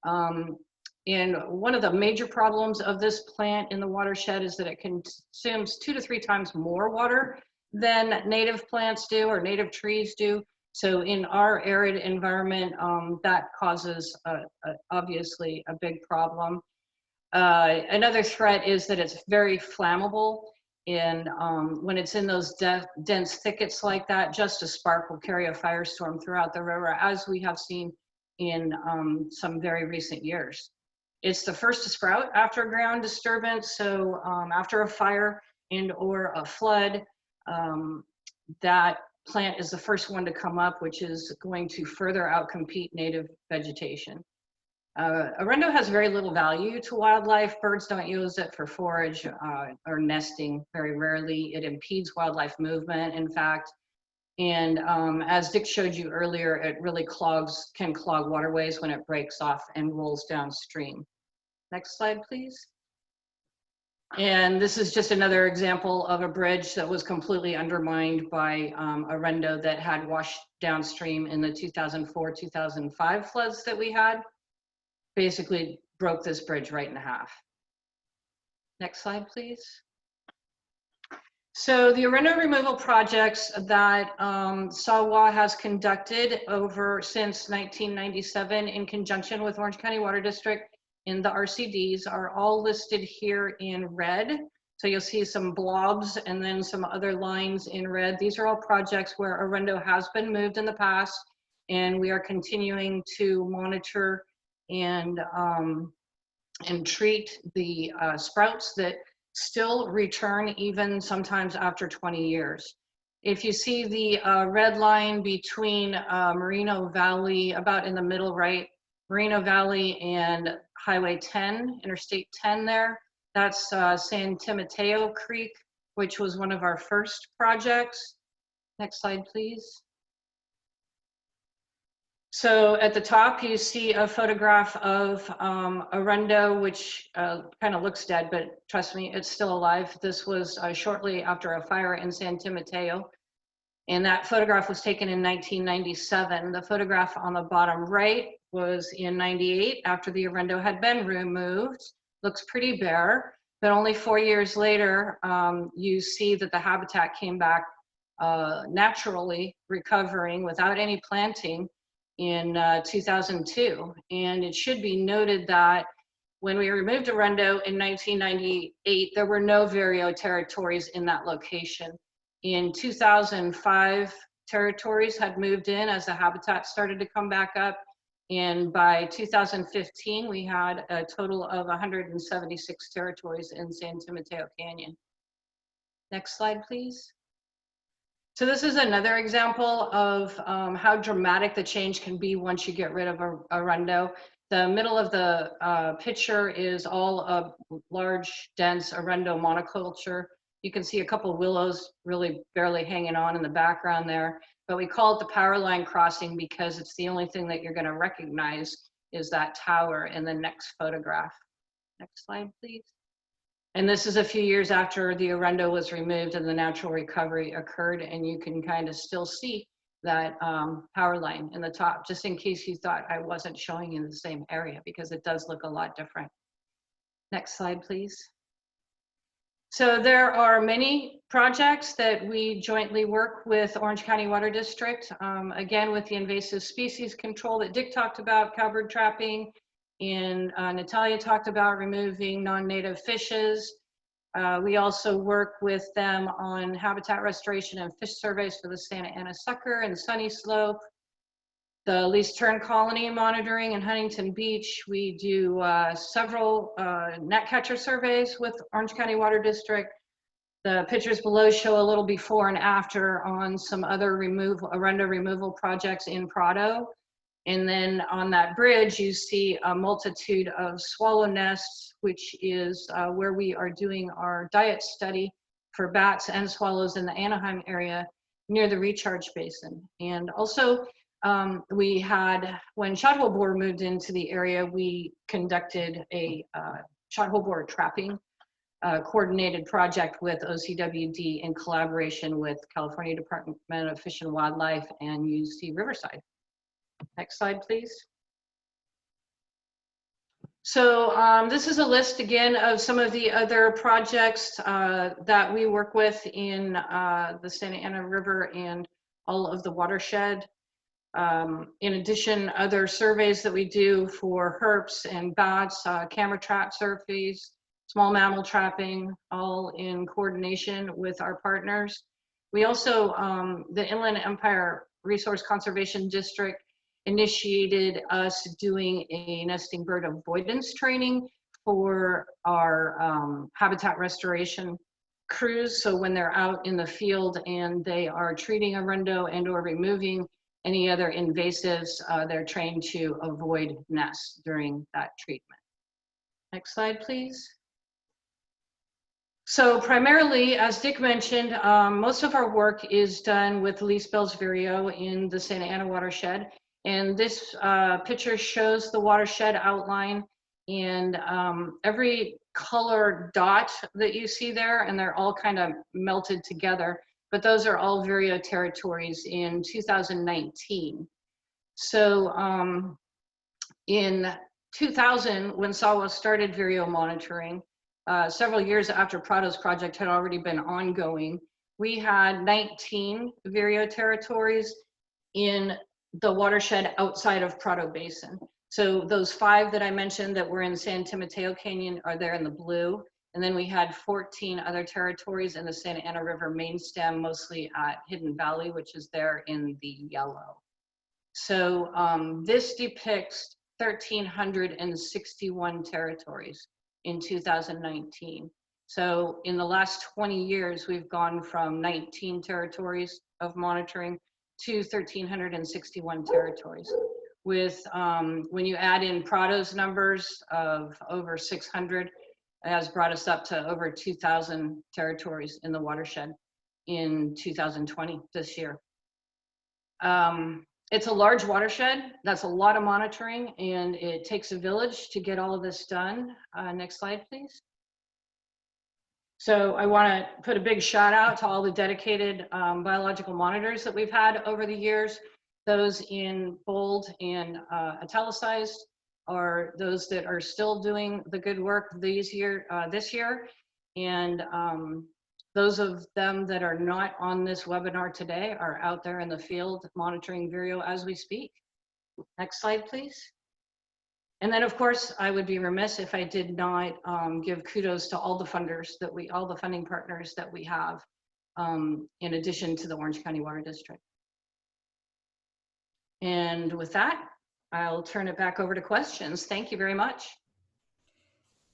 And one of the major problems of this plant in the watershed is that it consumes 2 to 3 times more water than native plants do or native trees do. So in our arid environment, that causes obviously a big problem. Another threat is that it's very flammable, and when it's in those dense thickets like that, just a spark will carry a firestorm throughout the river, as we have seen in some very recent years. It's the first to sprout after a ground disturbance, so after a fire and or a flood, that plant is the first one to come up, which is going to further outcompete native vegetation. Arundo has very little value to wildlife. Birds don't use it for forage or nesting very rarely. It impedes wildlife movement, in fact. And as Dick showed you earlier, it really can clog waterways when it breaks off and rolls downstream. Next slide, please. And this is just another example of a bridge that was completely undermined by Arundo that had washed downstream in the 2004-2005 floods that we had. Basically broke this bridge right in half. Next slide, please. So the Arundo removal projects that SAWA has conducted since 1997 in conjunction with Orange County Water District in the RCDs are all listed here in red. So you'll see some blobs and then some other lines in red. These are all projects where Arundo has been moved in the past, and we are continuing to monitor and treat the sprouts that still return even sometimes after 20 years. If you see the red line between Merino Valley, about in the middle right, Merino Valley and Highway 10, Interstate 10 there, that's San Timoteo Creek, which was one of our first projects. Next slide, please. So at the top, you see a photograph of Arundo, which kind of looks dead, but trust me, it's still alive. This was shortly after a fire in San Timoteo. And that photograph was taken in 1997. The photograph on the bottom right was in 98 after the Arundo had been removed. Looks pretty bare, but only 4 years later, you see that the habitat came back naturally, recovering without any planting in 2002. And it should be noted that when we removed Arundo in 1998, there were no vireo territories in that location. In 2005, territories had moved in as the habitat started to come back up. And by 2015, we had a total of 176 territories in San Mateo Canyon. Next slide, please. So this is another example of how dramatic the change can be once you get rid of a arundo. The middle of the picture is all a large, dense arundo monoculture. You can see a couple of willows really barely hanging on in the background there. But we call it the power line crossing because it's the only thing that you're going to recognize is that tower in the next photograph. Next slide, please. And this is a few years after the arundo was removed and the natural recovery occurred, and you can kind of still see that power line in the top, just in case you thought I wasn't showing you the same area, because it does look a lot different. Next slide, please. So there are many projects that we jointly work with Orange County Water District, again with the invasive species control that Dick talked about, cowbird trapping, and Natalia talked about removing non-native fishes. We also work with them on habitat restoration and fish surveys for the Santa Ana sucker and Sunny Slope. The least tern colony monitoring in Huntington Beach. We do several gnatcatcher surveys with Orange County Water District. The pictures below show a little before and after on some other arundo removal projects in Prado. And then on that bridge, you see a multitude of swallow nests, which is where we are doing our diet study for bats and swallows in the Anaheim area near the recharge basin. And also, we had, when shot-hole borer moved into the area, we conducted a shot-hole borer trapping coordinated project with OCWD in collaboration with California Department of Fish and Wildlife and UC Riverside. Next slide, please. So this is a list again of some of the other projects that we work with in the Santa Ana River and all of the watershed. In addition, other surveys that we do for herps and bats, camera trap surveys, small mammal trapping, all in coordination with our partners. We also, the Inland Empire Resource Conservation District initiated us doing a nesting bird avoidance training for our habitat restoration crews. So when they're out in the field and they are treating arundo and or removing any other invasives, they're trained to avoid nests during that treatment. Next slide, please. So primarily, as Dick mentioned, most of our work is done with least Bell's vireo in the Santa Ana watershed. And this picture shows the watershed outline, and every color dot that you see there, and they're all kind of melted together, but those are all vireo territories in 2019. So in 2000, when SAWA started vireo monitoring, several years after Prado's project had already been ongoing, we had 19 vireo territories in the watershed outside of Prado Basin. So those 5 that I mentioned that were in San Mateo Canyon are there in the blue. And then we had 14 other territories in the Santa Ana River main stem, mostly at Hidden Valley, which is there in the yellow. So this depicts 1,361 territories in 2019. So in the last 20 years, we've gone from 19 territories of monitoring to 1,361 territories. With, when you add in Prado's numbers of over 600, it has brought us up to over 2,000 territories in the watershed in 2020, this year. It's a large watershed. That's a lot of monitoring, and it takes a village to get all of this done. Next slide, please. So I want to put a big shout out to all the dedicated biological monitors that we've had over the years. Those in bold and italicized are those that are still doing the good work this year. And those of them that are not on this webinar today are out there in the field monitoring vireo as we speak. Next slide, please. And then, of course, I would be remiss if I did not give kudos to all the funders that all the funding partners that we have, in addition to the Orange County Water District. And with that, I'll turn it back over to questions. Thank you very much.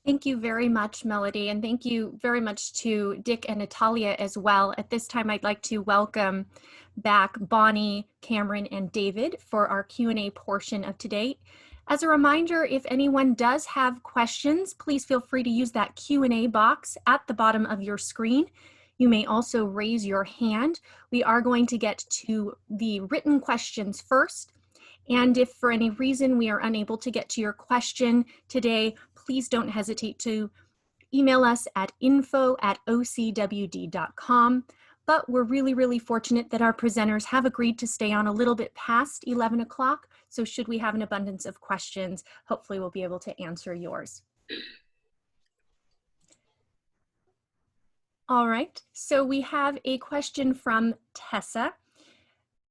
Thank you very much, Melody, and thank you very much to Dick and Natalia as well. At this time, I'd like to welcome back Bonnie, Cameron, and David for our Q&A portion of today. As a reminder, if anyone does have questions, please feel free to use that Q&A box at the bottom of your screen. You may also raise your hand. We are going to get to the written questions first. And if for any reason we are unable to get to your question today, please don't hesitate to email us at info@ocwd.com. But we're really fortunate that our presenters have agreed to stay on a little bit past 11 o'clock. So should we have an abundance of questions, hopefully we'll be able to answer yours. All right, so we have a question from Tessa.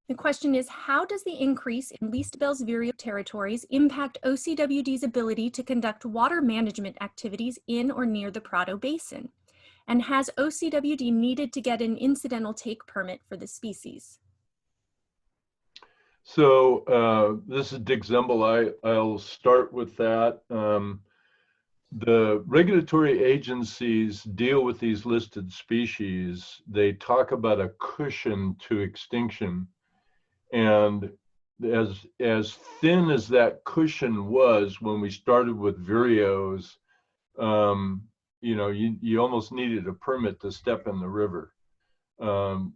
The question is, how does the increase in leased Bell's vireo territories impact OCWD's ability to conduct water management activities in or near the Prado Basin? And has OCWD needed to get an incidental take permit for the species? So this is Dick Zembal. I'll start with that. The regulatory agencies deal with these listed species. They talk about a cushion to extinction. And as thin as that cushion was when we started with vireos, you know, you almost needed a permit to step in the river.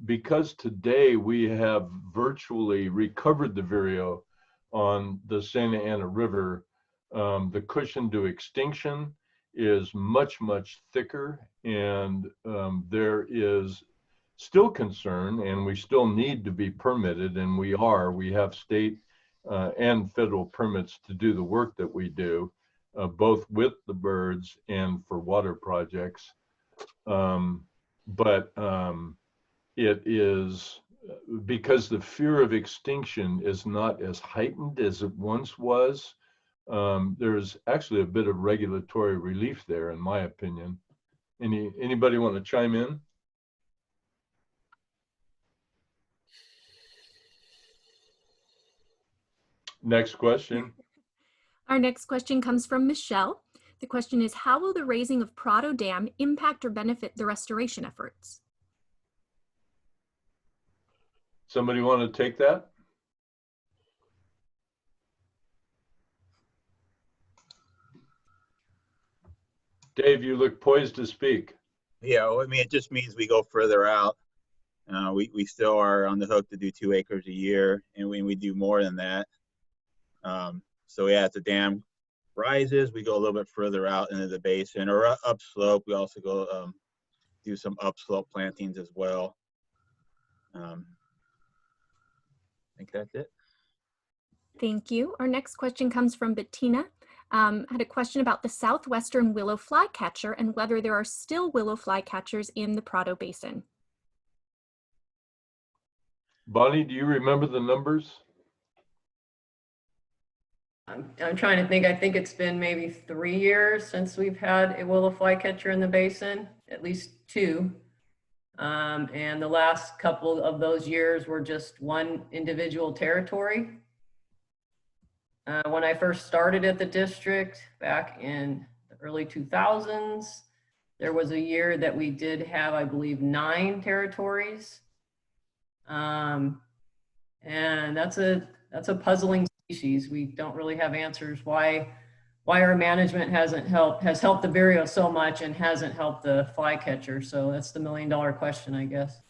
Because today we have virtually recovered the vireo on the Santa Ana River, the cushion to extinction is much thicker, and there is still concern, and we still need to be permitted, and we have state and federal permits to do the work that we do, both with the birds and for water projects. It is because the fear of extinction is not as heightened as it once was. There's actually a bit of regulatory relief there, in my opinion. Anybody want to chime in? Next question. Our next question comes from Michelle. The question is, how will the raising of Prado Dam impact or benefit the restoration efforts? Somebody want to take that? Dave, you look poised to speak. Yeah, well, I mean, it just means we go further out. We still are on the hook to do 2 acres a year, and we do more than that. So yeah, as the dam rises, we go a little bit further out into the basin or upslope. We also go do some upslope plantings as well. I think that's it. Thank you. Our next question comes from Bettina. Had a question about the southwestern willow flycatcher and whether there are still willow flycatchers in the Prado Basin. Bonnie, do you remember the numbers? I'm trying to think. I think it's been maybe 3 years since we've had a willow flycatcher in the basin, at least 2. And the last couple of those years were just one individual territory. When I first started at the district back in the early 2000s, there was a year that we did have, I believe, 9 territories. And that's a puzzling species. We don't really have answers why our management has helped the vireo so much and hasn't helped the flycatcher. So that's the $1 million question, I guess.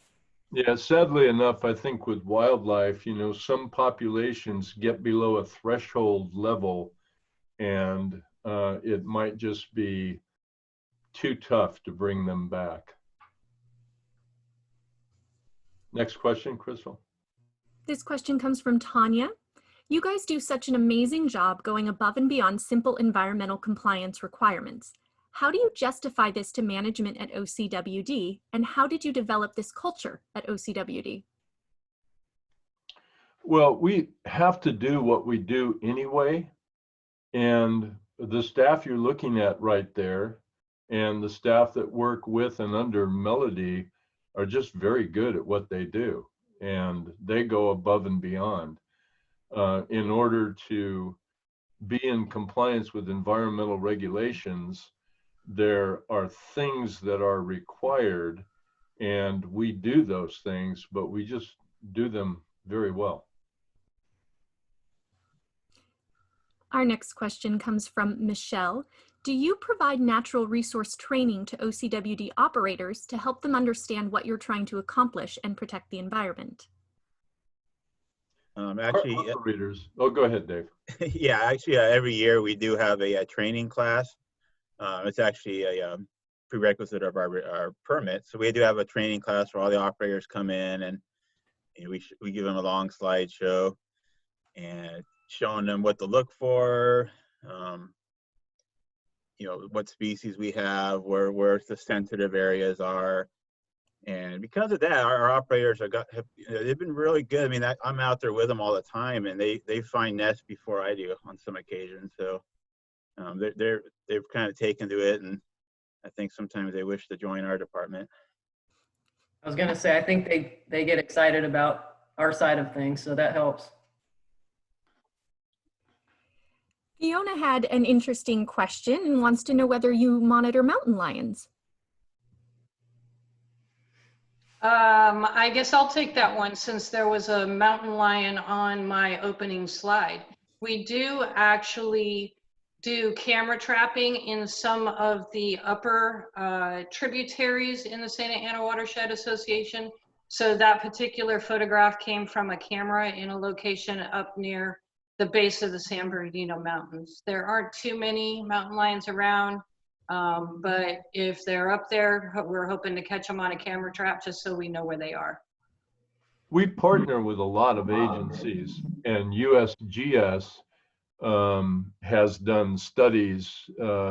Yeah, sadly enough, I think with wildlife, you know, some populations get below a threshold level and it might just be too tough to bring them back. Next question, Crystal. This question comes from Tanya. You guys do such an amazing job going above and beyond simple environmental compliance requirements. How do you justify this to management at OCWD, and how did you develop this culture at OCWD? Well, we have to do what we do anyway, and the staff you're looking at right there and the staff that work with and under Melody are just very good at what they do, and they go above and beyond. in order to be in compliance with environmental regulations, there are things that are required, and we do those things, but we just do them very well. Our next question comes from Michelle. Do you provide natural resource training to OCWD operators to help them understand what you're trying to accomplish and protect the environment? Actually, operators. Oh, go ahead, Dave. yeah, actually, every year we do have a training class. It's actually a prerequisite of our permit. So we do have a training class where all the operators come in, and we give them a long slideshow and showing them what to look for, what species we have, where the sensitive areas are. And because of that, our operators they've been really good. I mean, I'm out there with them all the time, and they find nests before I do on some occasions. So they've kind of taken to it, and I think sometimes they wish to join our department. I was going to say, I think they get excited about our side of things, so that helps. Fiona had an interesting question and wants to know whether you monitor mountain lions. I guess I'll take that one since there was a mountain lion on my opening slide. We do actually do camera trapping in some of the upper tributaries in the Santa Ana Watershed Association. So that particular photograph came from a camera in a location up near the base of the San Bernardino Mountains. There aren't too many mountain lions around. But if they're up there, we're hoping to catch them on a camera trap just so we know where they are. We partner with a lot of agencies, and USGS has done studies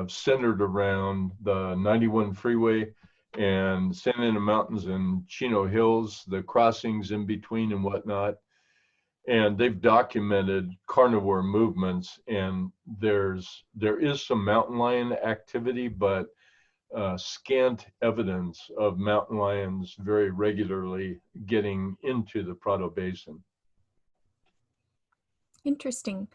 centered around the 91 freeway and Santa Ana Mountains and Chino Hills, the crossings in between and whatnot. And they've documented carnivore movements, and there is some mountain lion activity, but scant evidence of mountain lions very regularly getting into the Prado Basin. Interesting.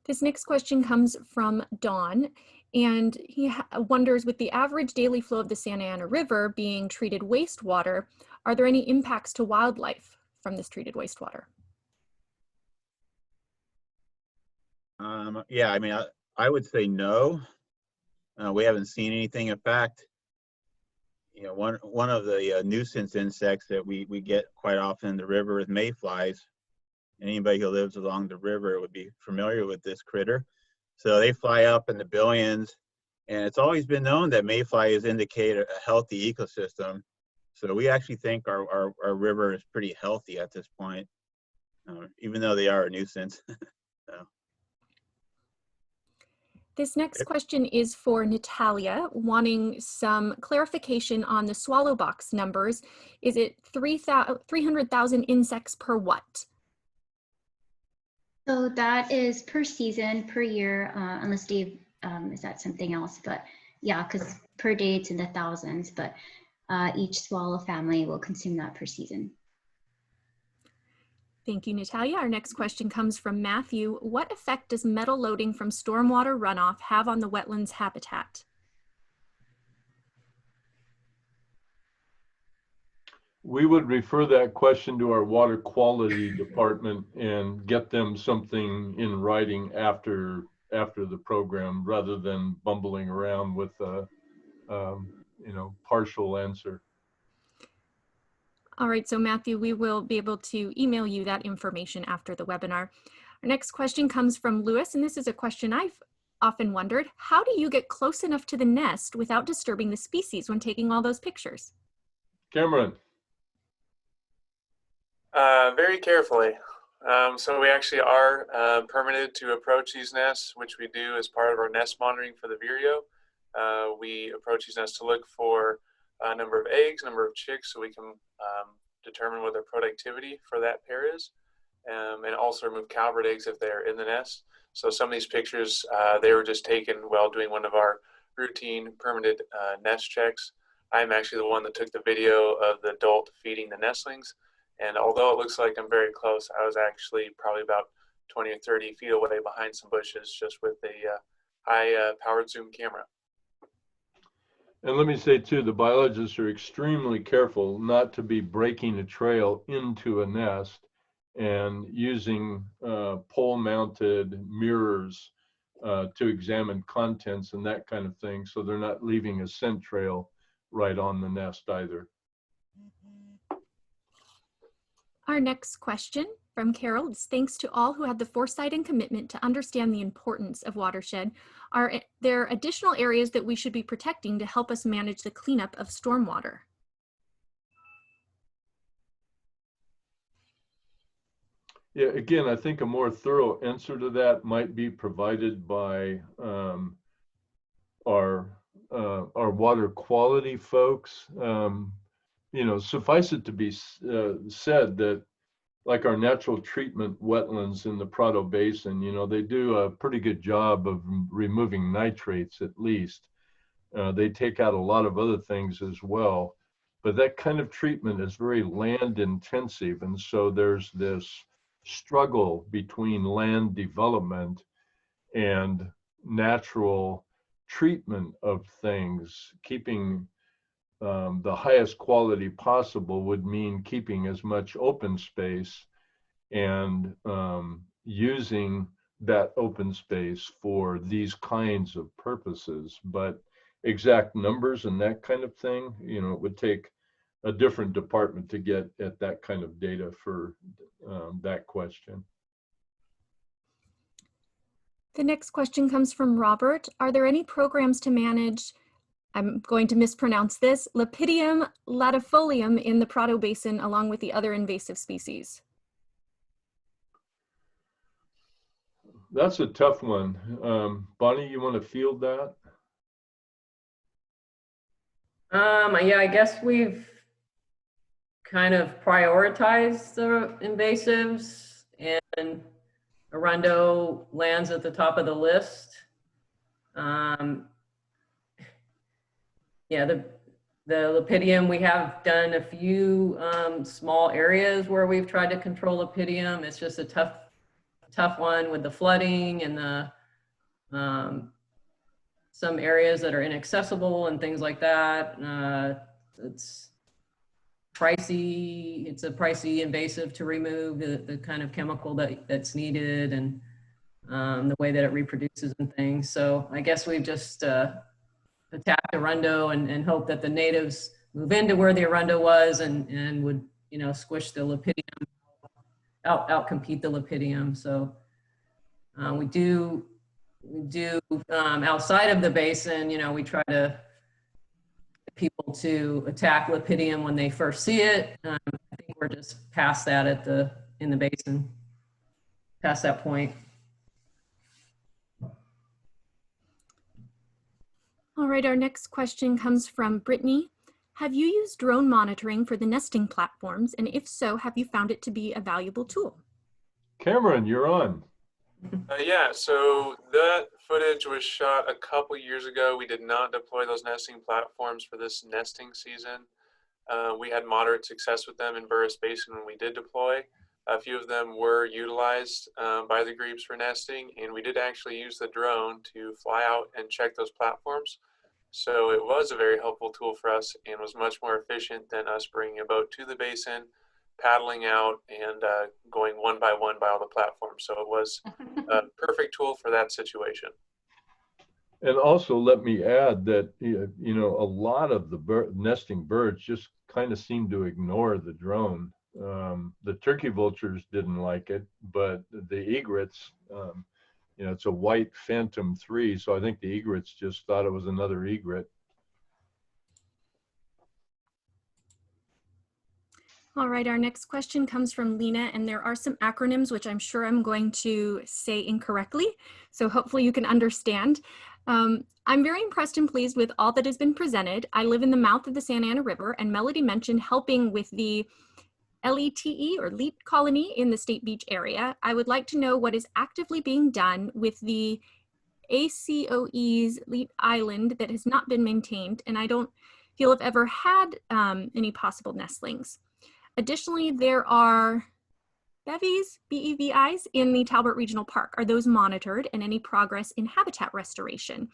This next question comes from Don, and he wonders, with the average daily flow of the Santa Ana River being treated wastewater, are there any impacts to wildlife from this treated wastewater? Yeah, I mean, I would say no. We haven't seen anything. In fact, one of the nuisance insects that we get quite often in the river is mayflies. Anybody who lives along the river would be familiar with this critter. So they fly up in the billions, and it's always been known that mayflies indicate a healthy ecosystem. So we actually think our river is pretty healthy at this point, even though they are a nuisance. So. This next question is for Natalia, wanting some clarification on the swallow box numbers. Is it 300,000 insects per what? So that is per season, per year, unless Dave, is that something else? But yeah, because per day it's in the thousands, but each swallow family will consume that per season. Thank you, Natalia. Our next question comes from Matthew. What effect does metal loading from stormwater runoff have on the wetlands habitat? We would refer that question to our water quality department and get them something in writing after the program, rather than bumbling around with a partial answer. All right, so Matthew, we will be able to email you that information after the webinar. Our next question comes from Lewis, and this is a question I've often wondered. How do you get close enough to the nest without disturbing the species when taking all those pictures? Cameron. Very carefully. So we actually are permitted to approach these nests, which we do as part of our nest monitoring for the vireo. We approach these nests to look for a number of eggs, number of chicks, so we can determine what their productivity for that pair is, and also remove cowbird eggs if they're in the nest. So some of these pictures, they were just taken while doing one of our routine permitted nest checks. I'm actually the one that took the video of the adult feeding the nestlings. And although it looks like I'm very close, I was actually probably about 20 or 30 feet away behind some bushes, just with a high powered zoom camera. And let me say too, the biologists are extremely careful not to be breaking a trail into a nest and using pole-mounted mirrors to examine contents and that kind of thing. So they're not leaving a scent trail right on the nest either. Our next question from Carol is, thanks to all who had the foresight and commitment to understand the importance of watershed. Are there additional areas that we should be protecting to help us manage the cleanup of stormwater? Yeah, again, I think a more thorough answer to that might be provided by our water quality folks. You know, suffice it to be said that, like our natural treatment wetlands in the Prado Basin, you know, they do a pretty good job of removing nitrates at least. They take out a lot of other things as well. But that kind of treatment is very land intensive. And so there's this struggle between land development and natural treatment of things. Keeping the highest quality possible would mean keeping as much open space and using that open space for these kinds of purposes. But exact numbers and that kind of thing, you know, it would take a different department to get at that kind of data for that question. The next question comes from Robert. Are there any programs to manage, I'm going to mispronounce this, Lepidium latifolium in the Prado Basin along with the other invasive species? That's a tough one. Bonnie, you want to field that? Yeah, I guess we've kind of prioritized the invasives, and Arundo lands at the top of the list. Yeah, the Lepidium, we have done a few small areas where we've tried to control Lepidium. It's just a tough one with the flooding and the some areas that are inaccessible and things like that. It's pricey. It's a pricey invasive to remove, the kind of chemical that's needed, and the way that it reproduces and things. So I guess we've just attacked Arundo and hope that the natives move into where the Arundo was and would, you know, squish the Lepidium, out-compete the Lepidium. So we do outside of the basin, you know, we try to get people to attack Lepidium when they first see it. I think we're just past that in the basin, past that point. All right, our next question comes from Brittany. Have you used drone monitoring for the nesting platforms? And if so, have you found it to be a valuable tool? Cameron, you're on. Yeah, so that footage was shot a couple years ago. We did not deploy those nesting platforms for this nesting season. We had moderate success with them in Burris Basin when we did deploy. A few of them were utilized by the grebes for nesting, and we did actually use the drone to fly out and check those platforms. So it was a very helpful tool for us and was much more efficient than us bringing a boat to the basin, paddling out, and going one by all the platforms. So it was a perfect tool for that situation. And also let me add that, you know, a lot of the nesting birds just kind of seem to ignore the drone. The turkey vultures didn't like it, but the egrets, you know, it's a white Phantom 3, so I think the egrets just thought it was another egret. All right, our next question comes from Lena, and there are some acronyms which I'm sure I'm going to say incorrectly, so hopefully you can understand. I'm very impressed and pleased with all that has been presented. I live in the mouth of the Santa Ana River, and Melody mentioned helping with the LETE or LEET colony in the State Beach area. I would like to know what is actively being done with the ACOE's LEET Island that has not been maintained, and I don't feel I've ever had any possible nestlings. Additionally, there are bevies, BEVIs, in the Talbot Regional Park? Are those monitored, and any progress in habitat restoration?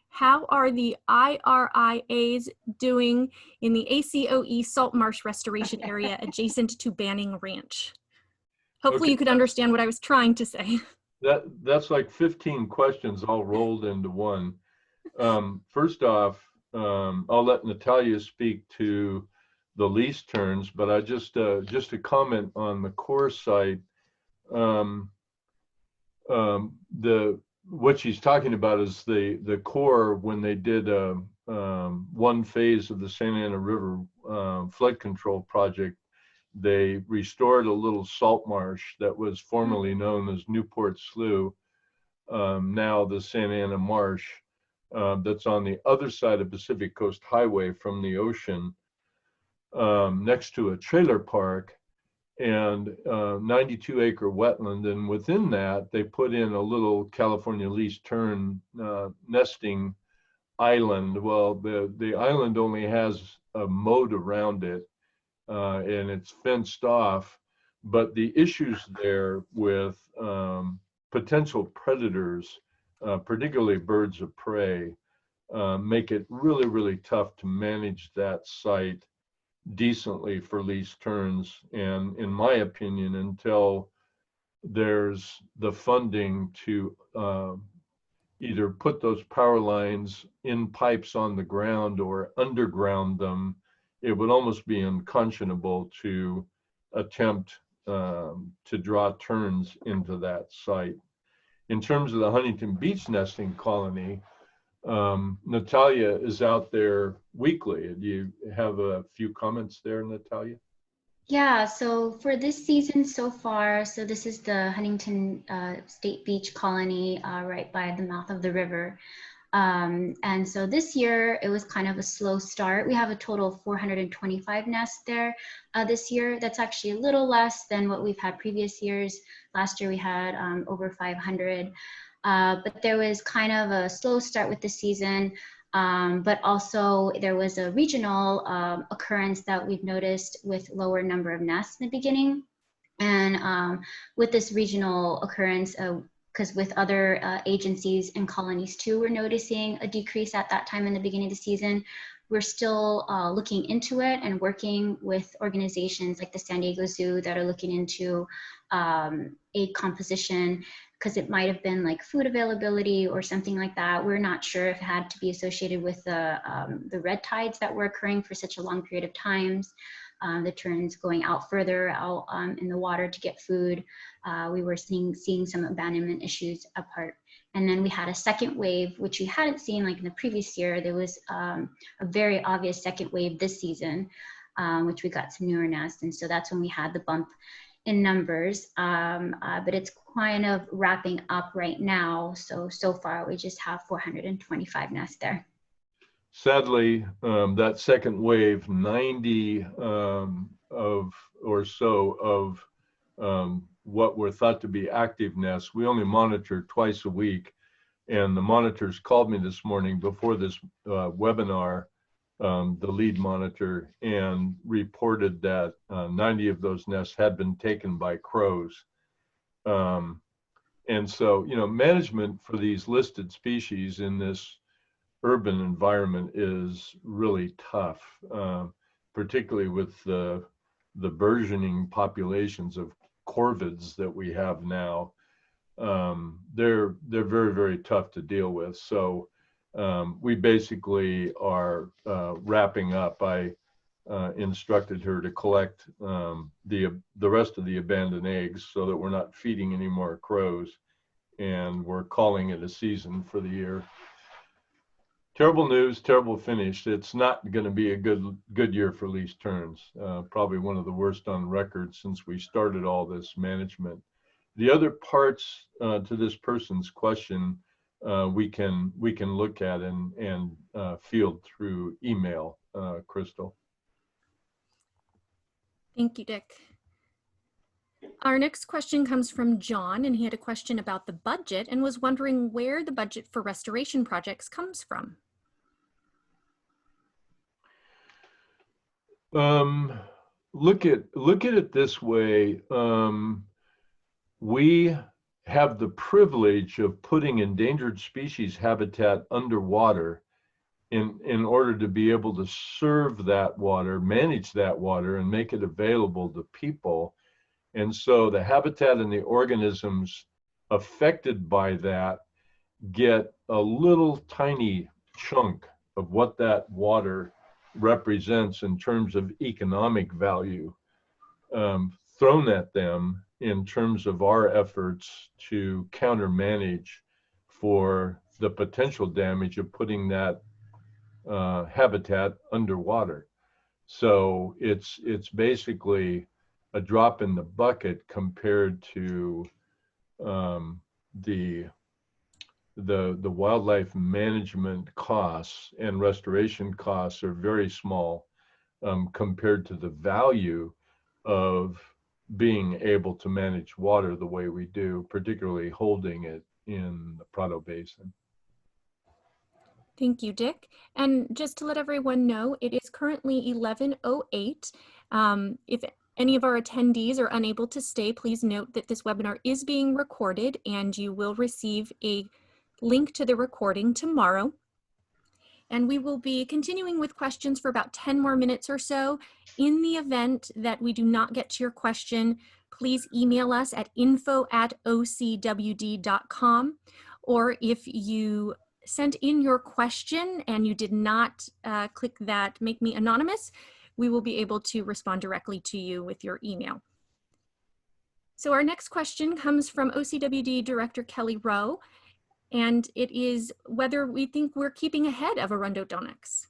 How are the IRIAs doing in the ACOE salt marsh restoration area adjacent to Banning Ranch? Hopefully Okay. you could understand what I was trying to say. That's like 15 questions all rolled into one. First off, I'll let Natalia speak to the lease turns, but I just a comment on the core site. What she's talking about is the core, when they did one phase of the Santa Ana River flood control project. They restored a little salt marsh that was formerly known as Newport Slough, now the Santa Ana Marsh, that's on the other side of Pacific Coast Highway from the ocean, next to a trailer park and 92-acre wetland. And within that, they put in a little California lease tern nesting island. Well, the island only has a moat around it, and it's fenced off, but the issues there with potential predators, particularly birds of prey, make it really, really tough to manage that site decently for lease turns. And in my opinion, until there's the funding to either put those power lines in pipes on the ground or underground them, it would almost be unconscionable to attempt to draw turns into that site. In terms of the Huntington Beach nesting colony, Natalia is out there weekly. Do you have a few comments there, Natalia? Yeah, so for this season so far, so this is the Huntington State Beach Colony right by the mouth of the river. And so this year it was kind of a slow start. We have a total of 425 nests there this year. That's actually a little less than what we've had previous years. Last year we had over 500. But there was kind of a slow start with the season. But also there was a regional occurrence that we've noticed with lower number of nests in the beginning. And with this regional occurrence, because with other agencies and colonies too, we're noticing a decrease at that time in the beginning of the season. We're still looking into it and working with organizations like the San Diego Zoo that are looking into egg composition, because it might have been like food availability or something like that. We're not sure if it had to be associated with the red tides that were occurring for such a long period of times. The terns going out further out in the water to get food. We were seeing some abandonment issues apart. And then we had a second wave, which we hadn't seen like in the previous year. There was a very obvious second wave this season, which we got some newer nests. And so that's when we had the bump in numbers. But it's kind of wrapping up right now. So far we just have 425 nests there. Sadly, that second wave, 90 or so of what were thought to be active nests, we only monitor twice a week. And the monitors called me this morning before this webinar, the lead monitor, and reported that 90 of those nests had been taken by crows. And so, you know, management for these listed species in this urban environment is really tough, particularly with the burgeoning populations of corvids that we have now. They're very, very tough to deal with. So we basically are wrapping up. I instructed her to collect the rest of the abandoned eggs so that we're not feeding any more crows, and we're calling it a season for the year. Terrible news, terrible finish. It's not going to be a good year for lease terns. Probably one of the worst on record since we started all this management. The other parts to this person's question we can look at and field through email, Crystal. Thank you, Dick. Our next question comes from John, and he had a question about the budget and was wondering where the budget for restoration projects comes from. Look at it this way. we have the privilege of putting endangered species habitat underwater in order to be able to serve that water, manage that water, and make it available to people. And so the habitat and the organisms affected by that get a little tiny chunk of what that water represents in terms of economic value, thrown at them in terms of our efforts to counter manage for the potential damage of putting that habitat underwater. So it's basically a drop in the bucket compared to the wildlife management costs and restoration costs are very small compared to the value of being able to manage water the way we do, particularly holding it in the Prado Basin. Thank you, Dick. And just to let everyone know, it is currently 11:08. If any of our attendees are unable to stay, please note that this webinar is being recorded and you will receive a link to the recording tomorrow. And we will be continuing with questions for about 10 more minutes or so. In the event that we do not get to your question, please email us at info@ocwd.com. Or if you sent in your question and you did not click that Make Me Anonymous, we will be able to respond directly to you with your email. So our next question comes from OCWD Director Kelly Rowe, and it is whether we think we're keeping ahead of Arundodonix.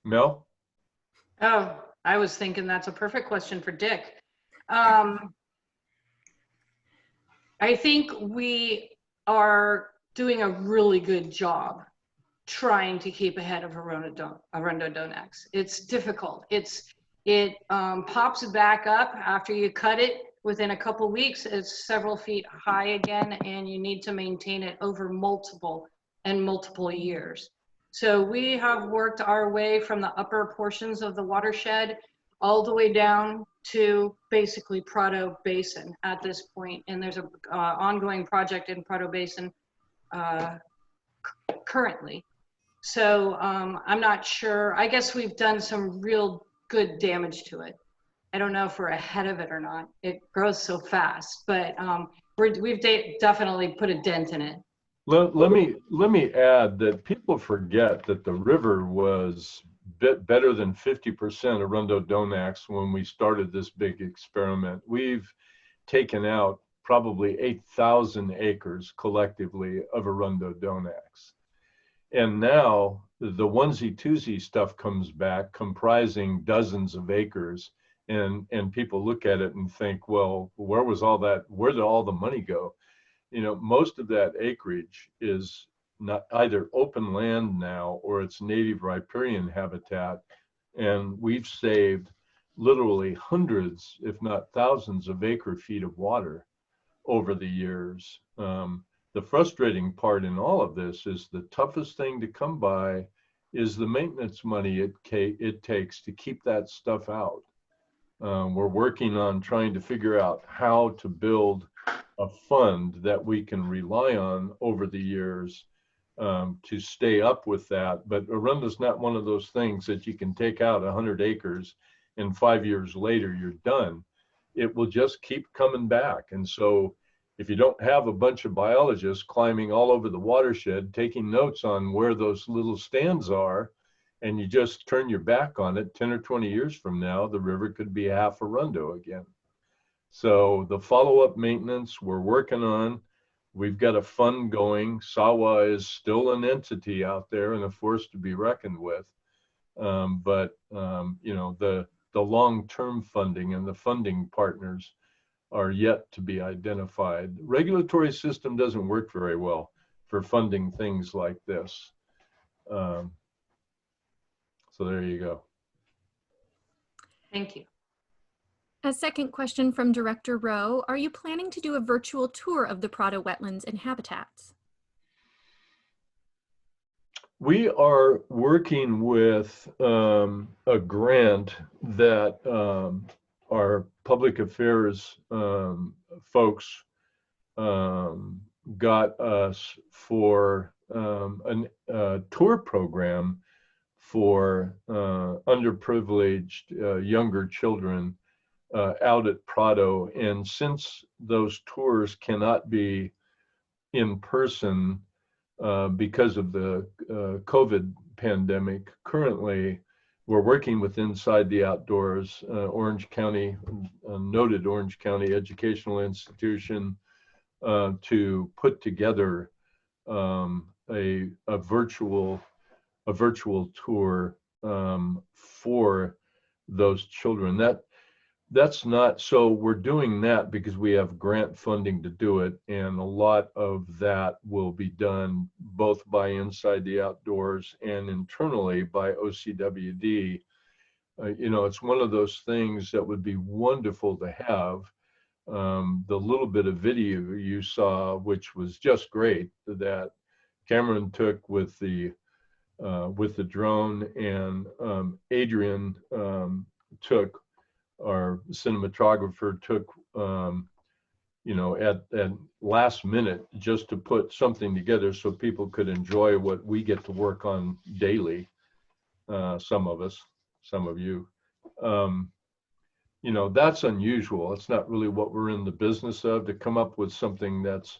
Mel? Oh, I was thinking that's a perfect question for Dick. I think we are doing a really good job trying to keep ahead of Arundodonix. It's difficult. It pops back up after you cut it. Within a couple weeks, it's several feet high again, and you need to maintain it over multiple years. So we have worked our way from the upper portions of the watershed all the way down to basically Prado Basin at this point. And there's an ongoing project in Prado Basin currently. So I'm not sure. I guess we've done some real good damage to it. I don't know if we're ahead of it or not. It grows so fast, but we've definitely put a dent in it. Let me add that people forget that the river was better than 50% Arundodonix when we started this big experiment. We've taken out probably 8,000 acres collectively of Arundodonix. And now the onesie-twosie stuff comes back comprising dozens of acres. And people look at it and think, well, where was all that? Where did all the money go? You know, most of that acreage is not either open land now or it's native riparian habitat. And we've saved literally hundreds, if not thousands of acre feet of water over the years. The frustrating part in all of this is the toughest thing to come by is the maintenance money it takes to keep that stuff out. We're working on trying to figure out how to build a fund that we can rely on over the years to stay up with that. But Arunda's not one of those things that you can take out 100 acres and 5 years later you're done. It will just keep coming back. And so if you don't have a bunch of biologists climbing all over the watershed, taking notes on where those little stands are, and you just turn your back on it, 10 or 20 years from now, the river could be half Arundo again. So the follow-up maintenance we're working on, we've got a fund going. SAWA is still an entity out there and a force to be reckoned with. You know, the long-term funding and the funding partners are yet to be identified. The regulatory system doesn't work very well for funding things like this. So there you go. Thank you. A second question from Director Rowe. Are you planning to do a virtual tour of the Prado wetlands and habitats? We are working with a grant that our public affairs folks got us for a tour program for underprivileged younger children out at Prado. And since those tours cannot be in person because of the COVID pandemic, currently we're working with Inside the Outdoors, Orange County, noted Orange County educational institution, to put together a virtual tour for those children. That's not, so we're doing that because we have grant funding to do it, and a lot of that will be done both by Inside the Outdoors and internally by OCWD. You know, it's one of those things that would be wonderful to have. The little bit of video you saw, which was just great, that Cameron took with the drone, and Adrian took, our cinematographer took, you know, at last minute, just to put something together so people could enjoy what we get to work on daily. Some of us, some of you, you know, that's unusual. It's not really what we're in the business of, to come up with something that's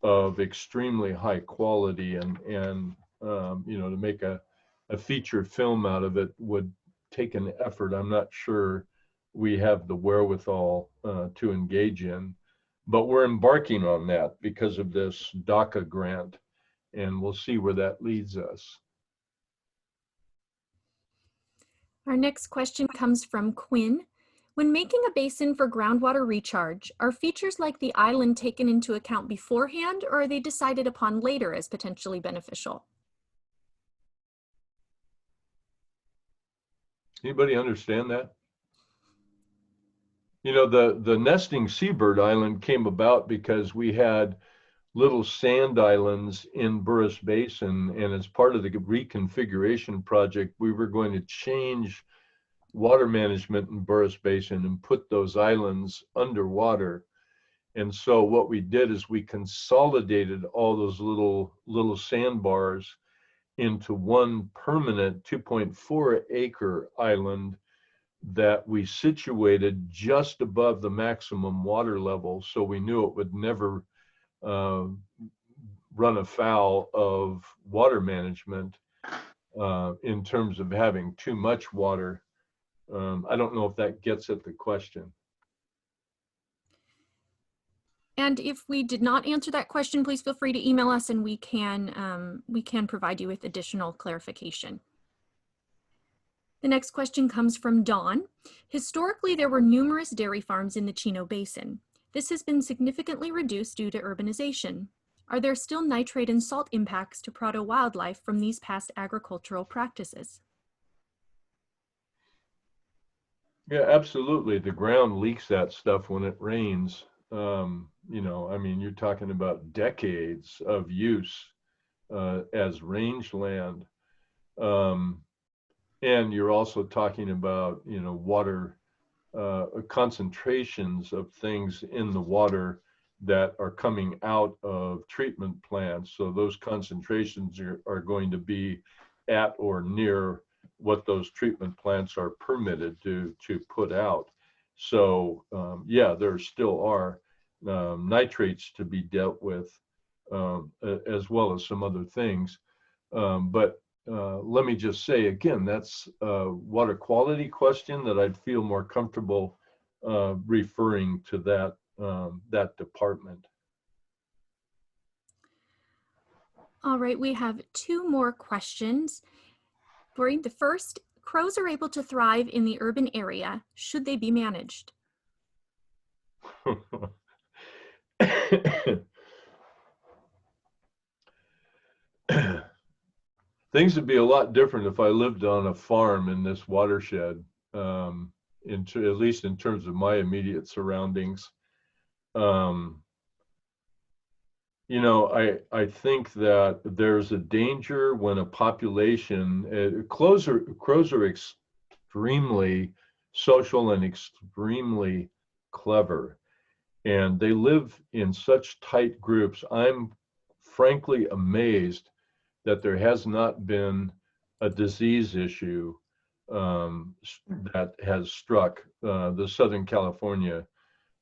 of extremely high quality, and you know, to make a feature film out of it would take an effort I'm not sure we have the wherewithal to engage in. But we're embarking on that because of this DACA grant, and we'll see where that leads us. Our next question comes from Quinn. When making a basin for groundwater recharge, are features like the island taken into account beforehand, or are they decided upon later as potentially beneficial? Anybody understand that? You know, the nesting seabird island came about because we had little sand islands in Burris Basin, and as part of the reconfiguration project, we were going to change water management in Burris Basin and put those islands underwater. And so what we did is we consolidated all those little sandbars into one permanent 2.4 acre island that we situated just above the maximum water level, so we knew it would never run afoul of water management in terms of having too much water. I don't know if that gets at the question. And if we did not answer that question, please feel free to email us, and we can provide you with additional clarification. The next question comes from Dawn. Historically, there were numerous dairy farms in the Chino Basin. This has been significantly reduced due to urbanization. Are there still nitrate and salt impacts to Prado wildlife from these past agricultural practices? Yeah, absolutely. The ground leaks that stuff when it rains. You know, I mean, you're talking about decades of use as rangeland. And you're also talking about, you know, water concentrations of things in the water that are coming out of treatment plants. So those concentrations are going to be at or near what those treatment plants are permitted to put out. So yeah, there still are nitrates to be dealt with, as well as some other things. But let me just say again, that's a water quality question that I'd feel more comfortable referring to that department. All right, we have two more questions. The first, crows are able to thrive in the urban area. Should they be managed? Things would be a lot different if I lived on a farm in this watershed, at least in terms of my immediate surroundings. You know, I think that there's a danger when a population, crows are extremely social and extremely clever. And they live in such tight groups. I'm frankly amazed that there has not been a disease issue that has struck the Southern California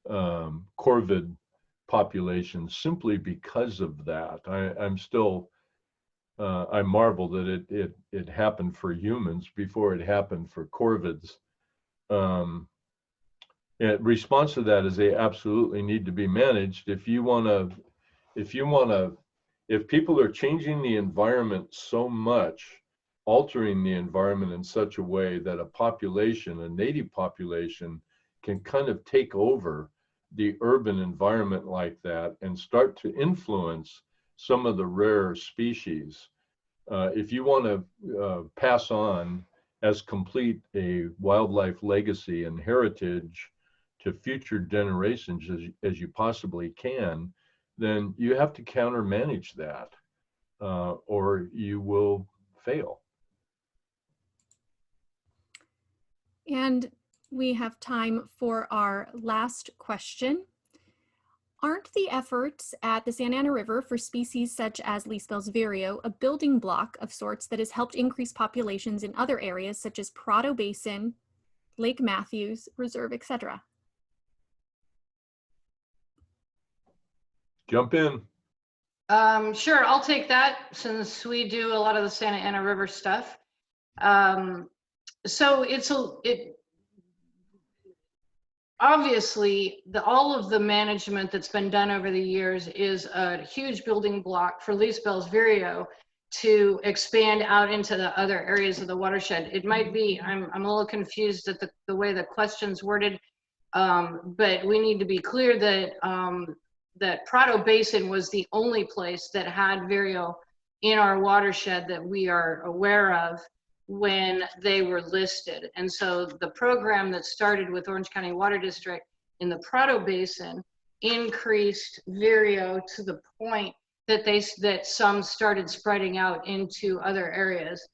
corvid population simply because of that. I'm still, I marvel that it happened for humans before it happened for corvids. And response to that is they absolutely need to be managed. If people are changing the environment so much, altering the environment in such a way that a population, a native population, can kind of take over the urban environment like that and start to influence some of the rare species. If you want to pass on as complete a wildlife legacy and heritage to future generations as you possibly can, then you have to counter manage that or you will fail. And we have time for our last question. Aren't the efforts at the Santa Ana River for species such as Leesbell's vireo a building block of sorts that has helped increase populations in other areas such as Prado Basin, Lake Matthews Reserve, etc.? Jump in. Sure, I'll take that since we do a lot of the Santa Ana River stuff. So obviously all of the management that's been done over the years is a huge building block for Leesbell's vireo to expand out into the other areas of the watershed. It might be, I'm a little confused at the way the question's worded, but we need to be clear that that Prado Basin was the only place that had vireo in our watershed that we are aware of when they were listed. And so the program that started with Orange County Water District in the Prado Basin increased vireo to the point that some started spreading out into other areas.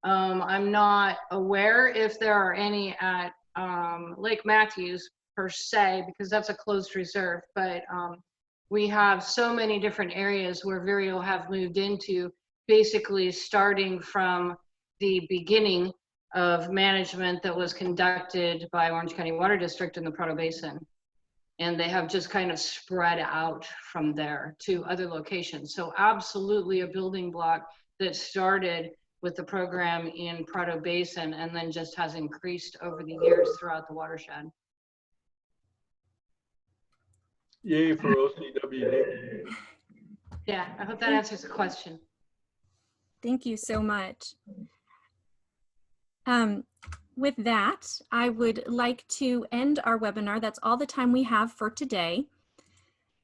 I'm not aware if there are any at Lake Matthews per se, because that's a closed reserve, but we have so many different areas where vireo have moved into, basically starting from the beginning of management that was conducted by Orange County Water District in the Prado Basin. And they have just kind of spread out from there to other locations. So absolutely a building block that started with the program in Prado Basin and then just has increased over the years throughout the watershed. Yay for OCWD. Yeah, I hope that answers the question. Thank you so much. With that, I would like to end our webinar. That's all the time we have for today.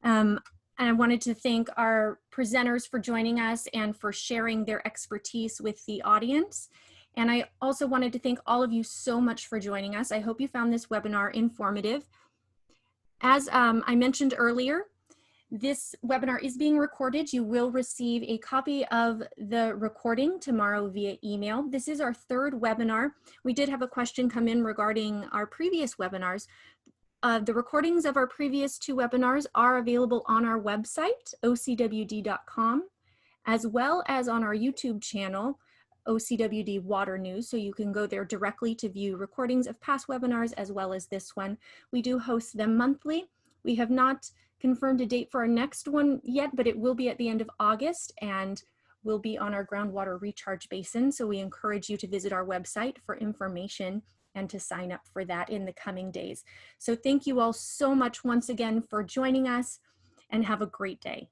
And I wanted to thank our presenters for joining us and for sharing their expertise with the audience. And I also wanted to thank all of you so much for joining us. I hope you found this webinar informative. As I mentioned earlier, this webinar is being recorded. You will receive a copy of the recording tomorrow via email. This is our third webinar. We did have a question come in regarding our previous webinars. The recordings of our previous two webinars are available on our website, ocwd.com, as well as on our YouTube channel, OCWD Water News. So you can go there directly to view recordings of past webinars as well as this one. We do host them monthly. We have not confirmed a date for our next one yet, but it will be at the end of August and will be on our groundwater recharge basin. So we encourage you to visit our website for information and to sign up for that in the coming days. So thank you all so much once again for joining us and have a great day.